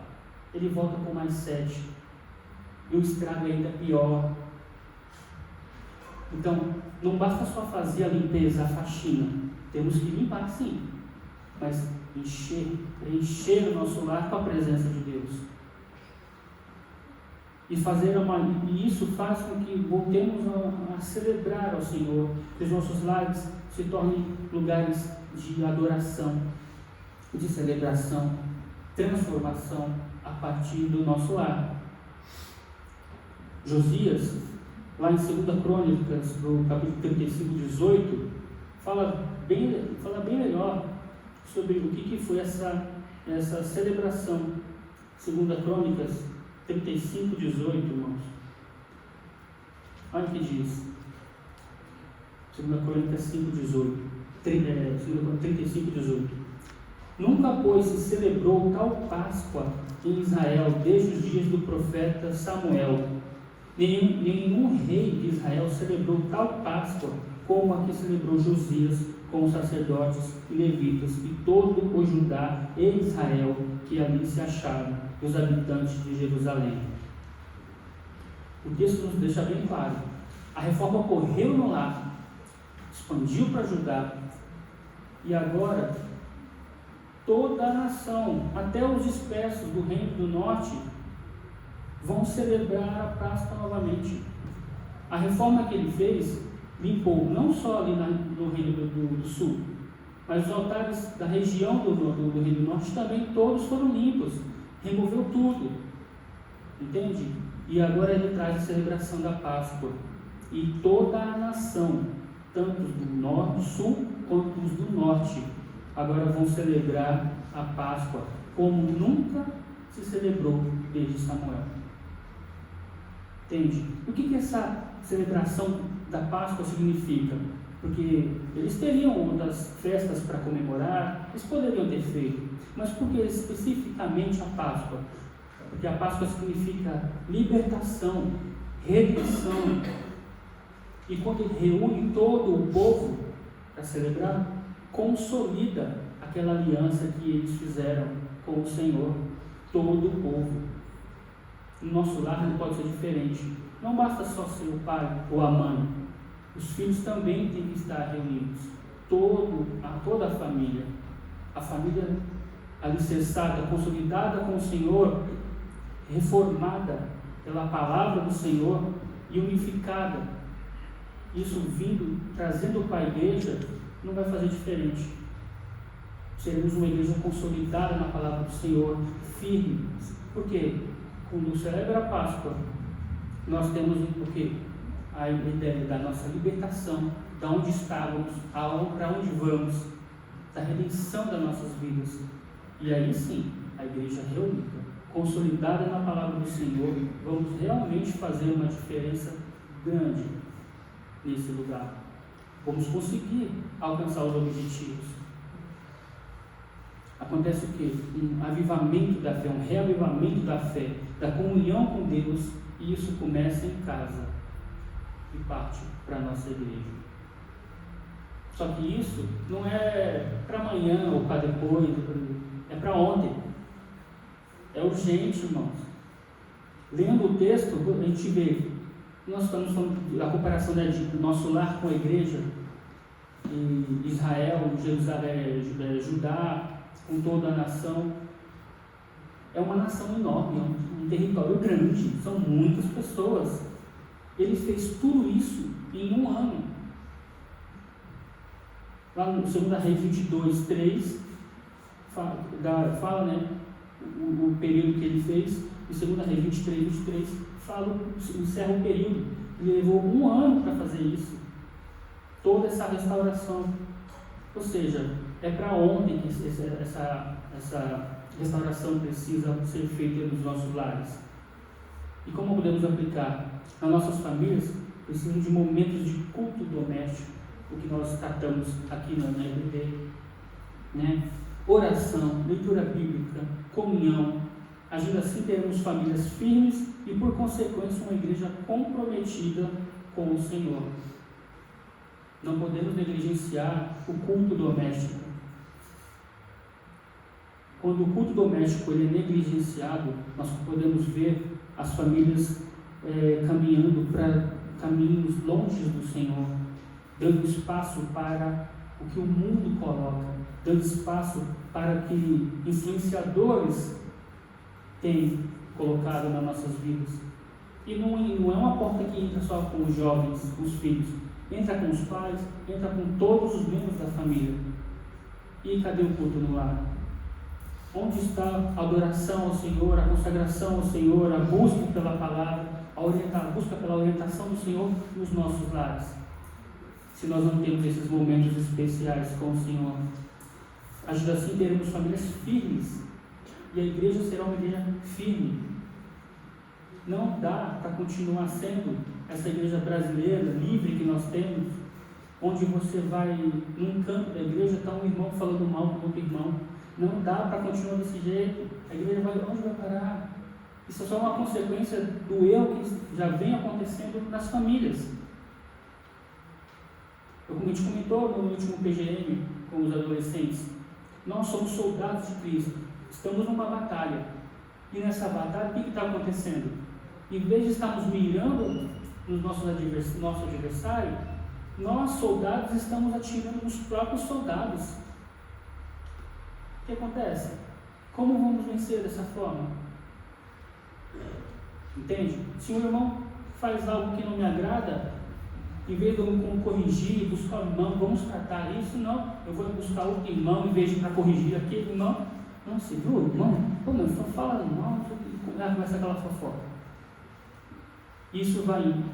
ele volta com mais 7, e o estrago é ainda pior. Então, não basta só fazer a limpeza, a faxina, temos que limpar sim, mas preencher o nosso lar com a presença de Deus. E isso faz com que voltemos a celebrar ao Senhor, que os nossos lares se tornem lugares de adoração, de celebração, transformação a partir do nosso lar. Josias, lá em 2 Crônicas, no capítulo 35, 18, fala bem melhor sobre o que foi essa celebração. 2 Crônicas 35, 18, irmãos. Olha o que diz. 2 Crônicas 5, 18. 35, 18. Nunca, pois, se celebrou tal Páscoa em Israel desde os dias do profeta Samuel. Nenhum rei de Israel celebrou tal Páscoa como a que celebrou Josias com os sacerdotes e levitas e todo o Judá e Israel que ali se acharam, os habitantes de Jerusalém. O texto nos deixa bem claro. A reforma ocorreu no lar, expandiu para Judá, e agora toda a nação, até os dispersos do reino do norte, vão celebrar a Páscoa novamente. A reforma que ele fez limpou não só ali no reino do sul, mas os altares da região do reino do norte também todos foram limpos, removeu tudo, entende? E agora ele traz a celebração da Páscoa, e toda a nação, tanto do sul quanto os do norte, agora vão celebrar a Páscoa como nunca se celebrou desde Samuel. Entende? O que essa celebração da Páscoa significa? Porque eles teriam outras festas para comemorar, eles poderiam ter feito, mas por que especificamente a Páscoa? Porque a Páscoa significa libertação, redenção, e quando ele reúne todo o povo para celebrar, consolida aquela aliança que eles fizeram com o Senhor, todo o povo. No nosso lar não pode ser diferente. Não basta só ser o pai ou a mãe. Os filhos também têm que estar reunidos. Toda a família. A família alicerçada, consolidada com o Senhor, reformada pela palavra do Senhor e unificada. Isso vindo, trazendo para a igreja, não vai fazer diferente. Seremos uma igreja consolidada na palavra do Senhor, firme. Por quê? Quando celebra a Páscoa, nós temos o quê? A ideia da nossa libertação, de onde estávamos, para onde vamos, da redenção das nossas vidas. E aí sim, a igreja reunida, consolidada na palavra do Senhor, vamos realmente fazer uma diferença grande nesse lugar. Vamos conseguir alcançar os objetivos. Acontece o quê? Um avivamento da fé, um reavivamento da fé, da comunhão com Deus, e isso começa em casa e parte para a nossa igreja. Só que isso não é para amanhã ou para depois, é para ontem. É urgente, irmãos. Lendo o texto, a gente vê, nós estamos falando da comparação do nosso lar com a igreja, em Israel, Jerusalém, Judá, com toda a nação. É uma nação enorme, é um território grande, são muitas pessoas. Ele fez tudo isso em um ano. Lá no 2 Reis 22, 3, fala, né, o período que ele fez. Em 2 Reis 23, encerra o período. Ele levou um ano para fazer isso. Toda essa restauração. Ou seja, é para ontem que essa restauração precisa ser feita nos nossos lares. E como podemos aplicar? Nas nossas famílias, precisamos de momentos de culto doméstico, o que nós tratamos aqui na EBD, né? Oração, leitura bíblica, comunhão. Agindo assim, teremos famílias firmes e, por consequência, uma igreja comprometida com o Senhor. Não podemos negligenciar o culto doméstico. Quando o culto doméstico ele é negligenciado, nós podemos ver as famílias caminhando para caminhos longe do Senhor, dando espaço para o que o mundo coloca, dando espaço para que influenciadores têm colocado nas nossas vidas. E não é uma porta que entra só com os jovens, com os filhos. Entra com os pais, entra com todos os membros da família. E cadê o culto no lar? Onde está a adoração ao Senhor, a consagração ao Senhor, a busca pela palavra, a busca pela orientação do Senhor nos nossos lares? Se nós não temos esses momentos especiais com o Senhor, ajuda assim teremos famílias firmes, e a igreja será uma igreja firme. Não dá para continuar sendo essa igreja brasileira, livre que nós temos, onde você vai num canto da igreja, está um irmão falando mal com outro irmão. Não dá para continuar desse jeito. A igreja onde vai parar? Isso é só uma consequência do erro que já vem acontecendo nas famílias. A gente comentou no último PGM com os adolescentes. Nós somos soldados de Cristo. Estamos numa batalha. E nessa batalha, o que está acontecendo? Em vez de estarmos mirando no nosso adversário, nós, soldados, estamos atirando nos próprios soldados. O que acontece? Como vamos vencer dessa forma? Entende? Se um irmão faz algo que não me agrada, em vez de eu corrigir, buscar o irmão, vamos tratar isso, não. Eu vou buscar outro irmão em vez de para corrigir aquele irmão. Não, você viu, irmão? Pô, não, só fala irmão, começa aquela fofoca. Isso vai em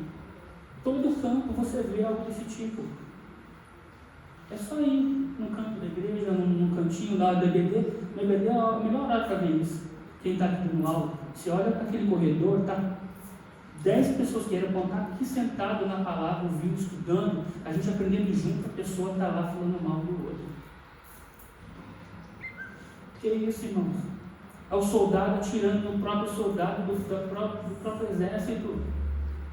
todo campo, você vê algo desse tipo. É só ir num canto da igreja, num cantinho da EBD. No EBD é o melhor horário para ver isso. Quem está aqui no alto, você olha para aquele corredor, está 10 pessoas que eram aqui sentado na palavra, ouvindo, estudando, a gente aprendendo junto, a pessoa está lá falando mal do outro. Que é isso, irmãos? É o soldado atirando no próprio soldado do próprio exército.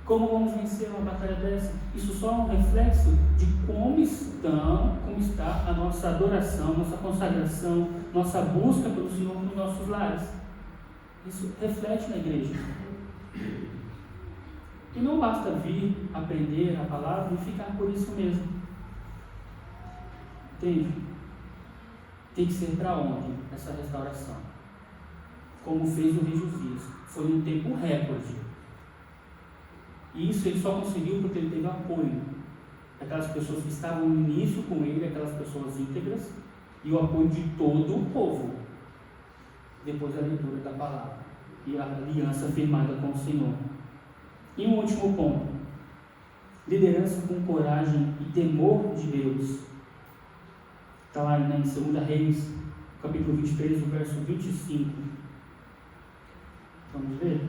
Como vamos vencer uma batalha dessa? Isso só é um reflexo de como está a nossa adoração, nossa consagração, nossa busca pelo Senhor nos nossos lares. Isso reflete na igreja. E não basta vir, aprender a palavra e ficar por isso mesmo. Entende? Tem que ser para onde essa restauração? Como fez o rei Josias. Foi um tempo recorde. E isso ele só conseguiu porque ele teve apoio daquelas pessoas que estavam no início com ele, aquelas pessoas íntegras, e o apoio de todo o povo. Depois da leitura da palavra e a aliança firmada com o Senhor. E um último ponto: liderança com coragem e temor de Deus. Está lá em 2 Reis, capítulo 23, o verso 25. Vamos ver?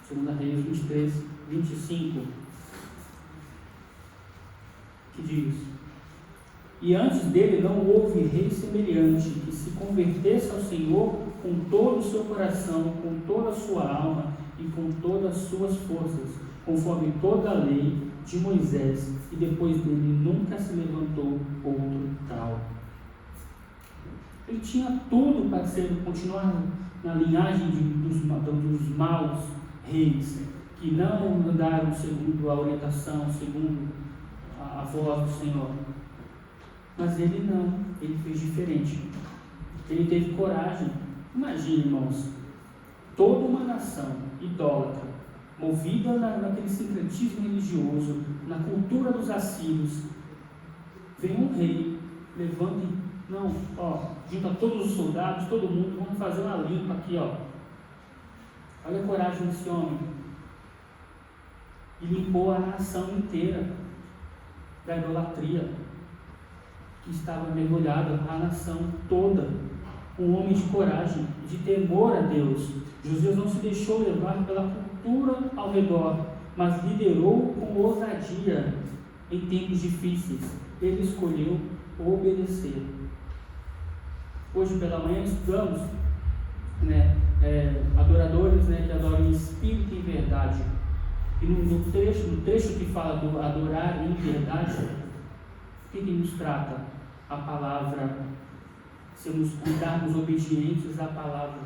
2 Reis 23, 25. Que diz: e antes dele não houve rei semelhante que se convertesse ao Senhor com todo o seu coração, com toda a sua alma e com todas as suas forças, conforme toda a lei de Moisés, e depois dele nunca se levantou outro tal. Ele tinha tudo para continuar na linhagem dos maus reis, que não andaram segundo a orientação, segundo a voz do Senhor. Mas ele não, ele fez diferente. Ele teve coragem. Imagine, irmãos, toda uma nação idólatra, movida naquele sincretismo religioso, na cultura dos assírios. Vem um rei, levanta e, junta todos os soldados, todo mundo, vamos fazer uma limpa aqui, Olha a coragem desse homem. E limpou a nação inteira da idolatria que estava mergulhada, a nação toda. Um homem de coragem, de temor a Deus. Josias não se deixou levar pela cultura ao redor, mas liderou com ousadia em tempos difíceis. Ele escolheu obedecer. Hoje pela manhã estudamos adoradores que adoram em espírito e em verdade. E no trecho que fala do adorar em verdade, o que nos trata? A palavra, andarmos obedientes à palavra.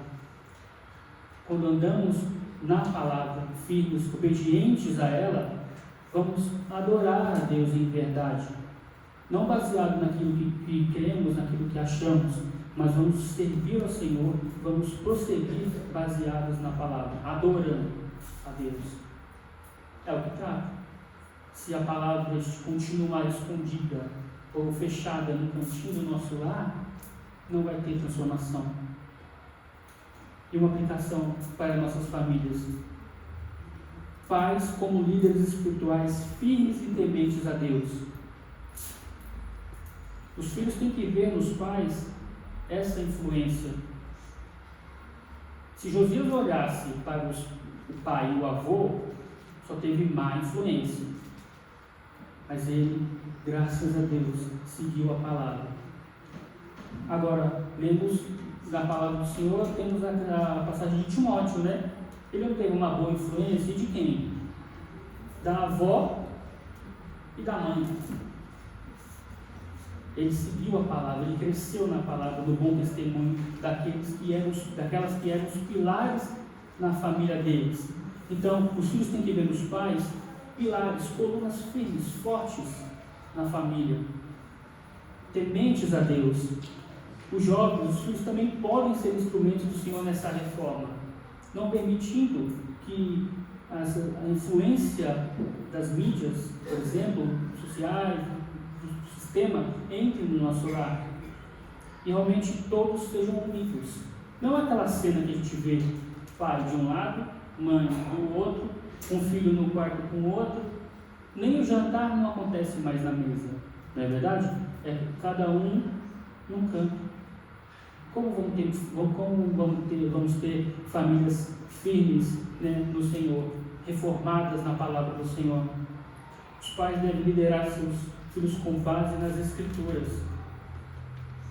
Quando andamos na palavra, firmes, obedientes a ela, vamos adorar a Deus em verdade. Não baseado naquilo que queremos, naquilo que achamos, mas vamos servir ao Senhor, vamos prosseguir baseados na palavra, adorando a Deus. É o que trata. Se a palavra continuar escondida ou fechada no cantinho do nosso lar, não vai ter transformação. E uma aplicação para nossas famílias: pais como líderes espirituais firmes e tementes a Deus. Os filhos têm que ver nos pais essa influência. Se Josias olhasse para o pai e o avô, só teve má influência. Mas ele, graças a Deus, seguiu a palavra. Agora, lemos da palavra do Senhor, temos a passagem de Timóteo, Ele não teve uma boa influência de quem? Da avó e da mãe. Ele seguiu a palavra, ele cresceu na palavra, no bom testemunho daquelas que eram os pilares na família deles. Então, os filhos têm que ver nos pais pilares, colunas firmes, fortes na família, tementes a Deus. Os jovens, os filhos também podem ser instrumentos do Senhor nessa reforma, não permitindo que a influência das mídias, por exemplo, sociais, do sistema, entre no nosso lar e realmente todos sejam unidos. Não aquela cena que a gente vê pai de um lado, mãe do outro, um filho no quarto com o outro. Nem o jantar não acontece mais na mesa, não é verdade? É cada um num canto. Como vamos ter famílias firmes no Senhor, reformadas na palavra do Senhor? Os pais devem liderar seus filhos com base nas Escrituras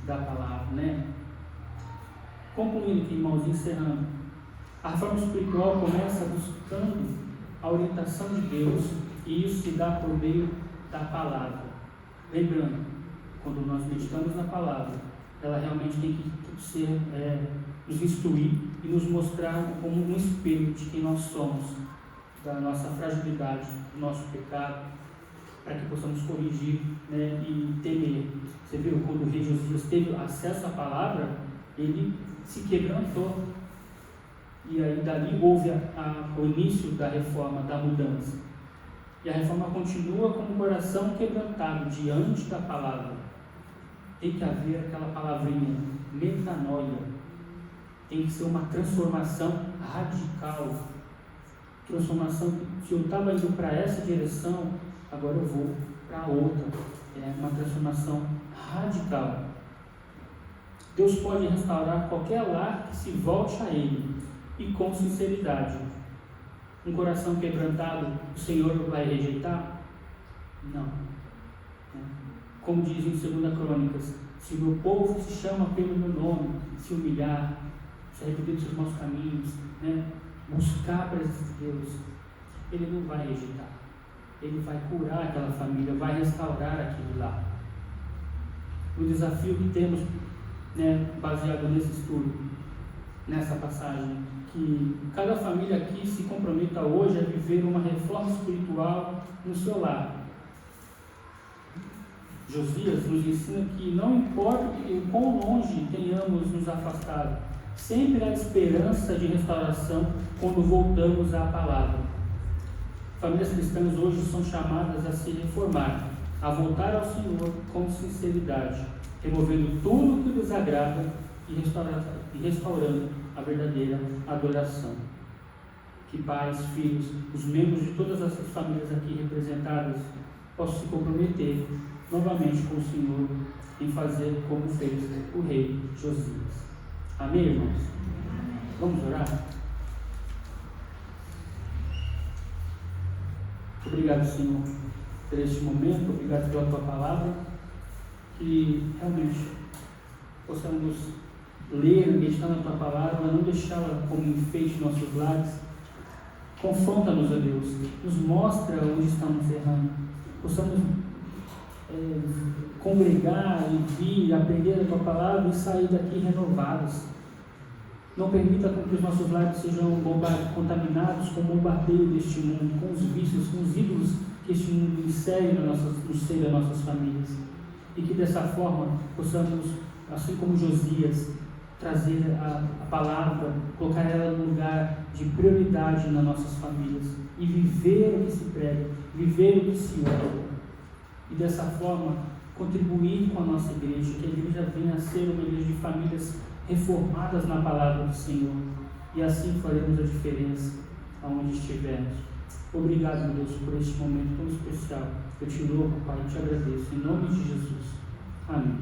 da palavra, Concluindo aqui, irmãos, encerrando. A reforma espiritual começa buscando a orientação de Deus, e isso se dá por meio da palavra. Lembrando, quando nós meditamos na palavra, ela realmente tem que ser, nos instruir e nos mostrar como um espelho de quem nós somos, da nossa fragilidade, do nosso pecado, para que possamos corrigir, né, e temer. Você viu, quando o rei Josias teve acesso à palavra, ele se quebrantou. E aí dali houve o início da reforma, da mudança. E a reforma continua com o coração quebrantado diante da palavra. Tem que haver aquela palavrinha, metanoia. Tem que ser uma transformação radical. Transformação que, se eu estava indo para essa direção, agora eu vou para outra. É uma transformação radical. Deus pode restaurar qualquer lar que se volte a Ele, e com sinceridade. Um coração quebrantado, o Senhor vai rejeitar? Não. Como diz em 2 Crônicas, se o meu povo se chama pelo meu nome, se humilhar, se arrepender dos seus maus caminhos, né, buscar a presença de Deus, Ele não vai rejeitar. Ele vai curar aquela família, vai restaurar aquilo lá. O desafio que temos, né, baseado nesse estudo, nessa passagem, que cada família aqui se comprometa hoje a viver uma reforma espiritual no seu lar. Josias nos ensina que não importa o quão longe tenhamos nos afastado, sempre há esperança de restauração quando voltamos à palavra. Famílias cristãs hoje são chamadas a se reformar, a voltar ao Senhor com sinceridade, removendo tudo que lhes agrada e restaurando a verdadeira adoração. Que pais, filhos, os membros de todas essas famílias aqui representadas possam se comprometer novamente com o Senhor em fazer como fez o rei Josias. Amém, irmãos? Vamos orar? Obrigado, Senhor, por este momento, obrigado pela Tua palavra, que realmente possamos ler, meditar na Tua palavra, não deixá-la como enfeite em nossos lares. Confronta-nos, ó Deus, nos mostra onde estamos errando, possamos congregar e vir, aprender a Tua palavra e sair daqui renovados. Não permita que os nossos lares sejam contaminados com o bombardeio deste mundo, com os vícios, com os ídolos que este mundo insere no seio das nossas famílias. E que dessa forma possamos, assim como Josias, trazer a palavra, colocar ela no lugar de prioridade nas nossas famílias e viver o que se prega, viver o que se ora. E dessa forma contribuir com a nossa igreja, que a igreja venha a ser uma igreja de famílias reformadas na palavra do Senhor, e assim faremos a diferença aonde estivermos. Obrigado, meu Deus, por este momento tão especial. Eu te louvo, Pai, e te agradeço, em nome de Jesus. Amém.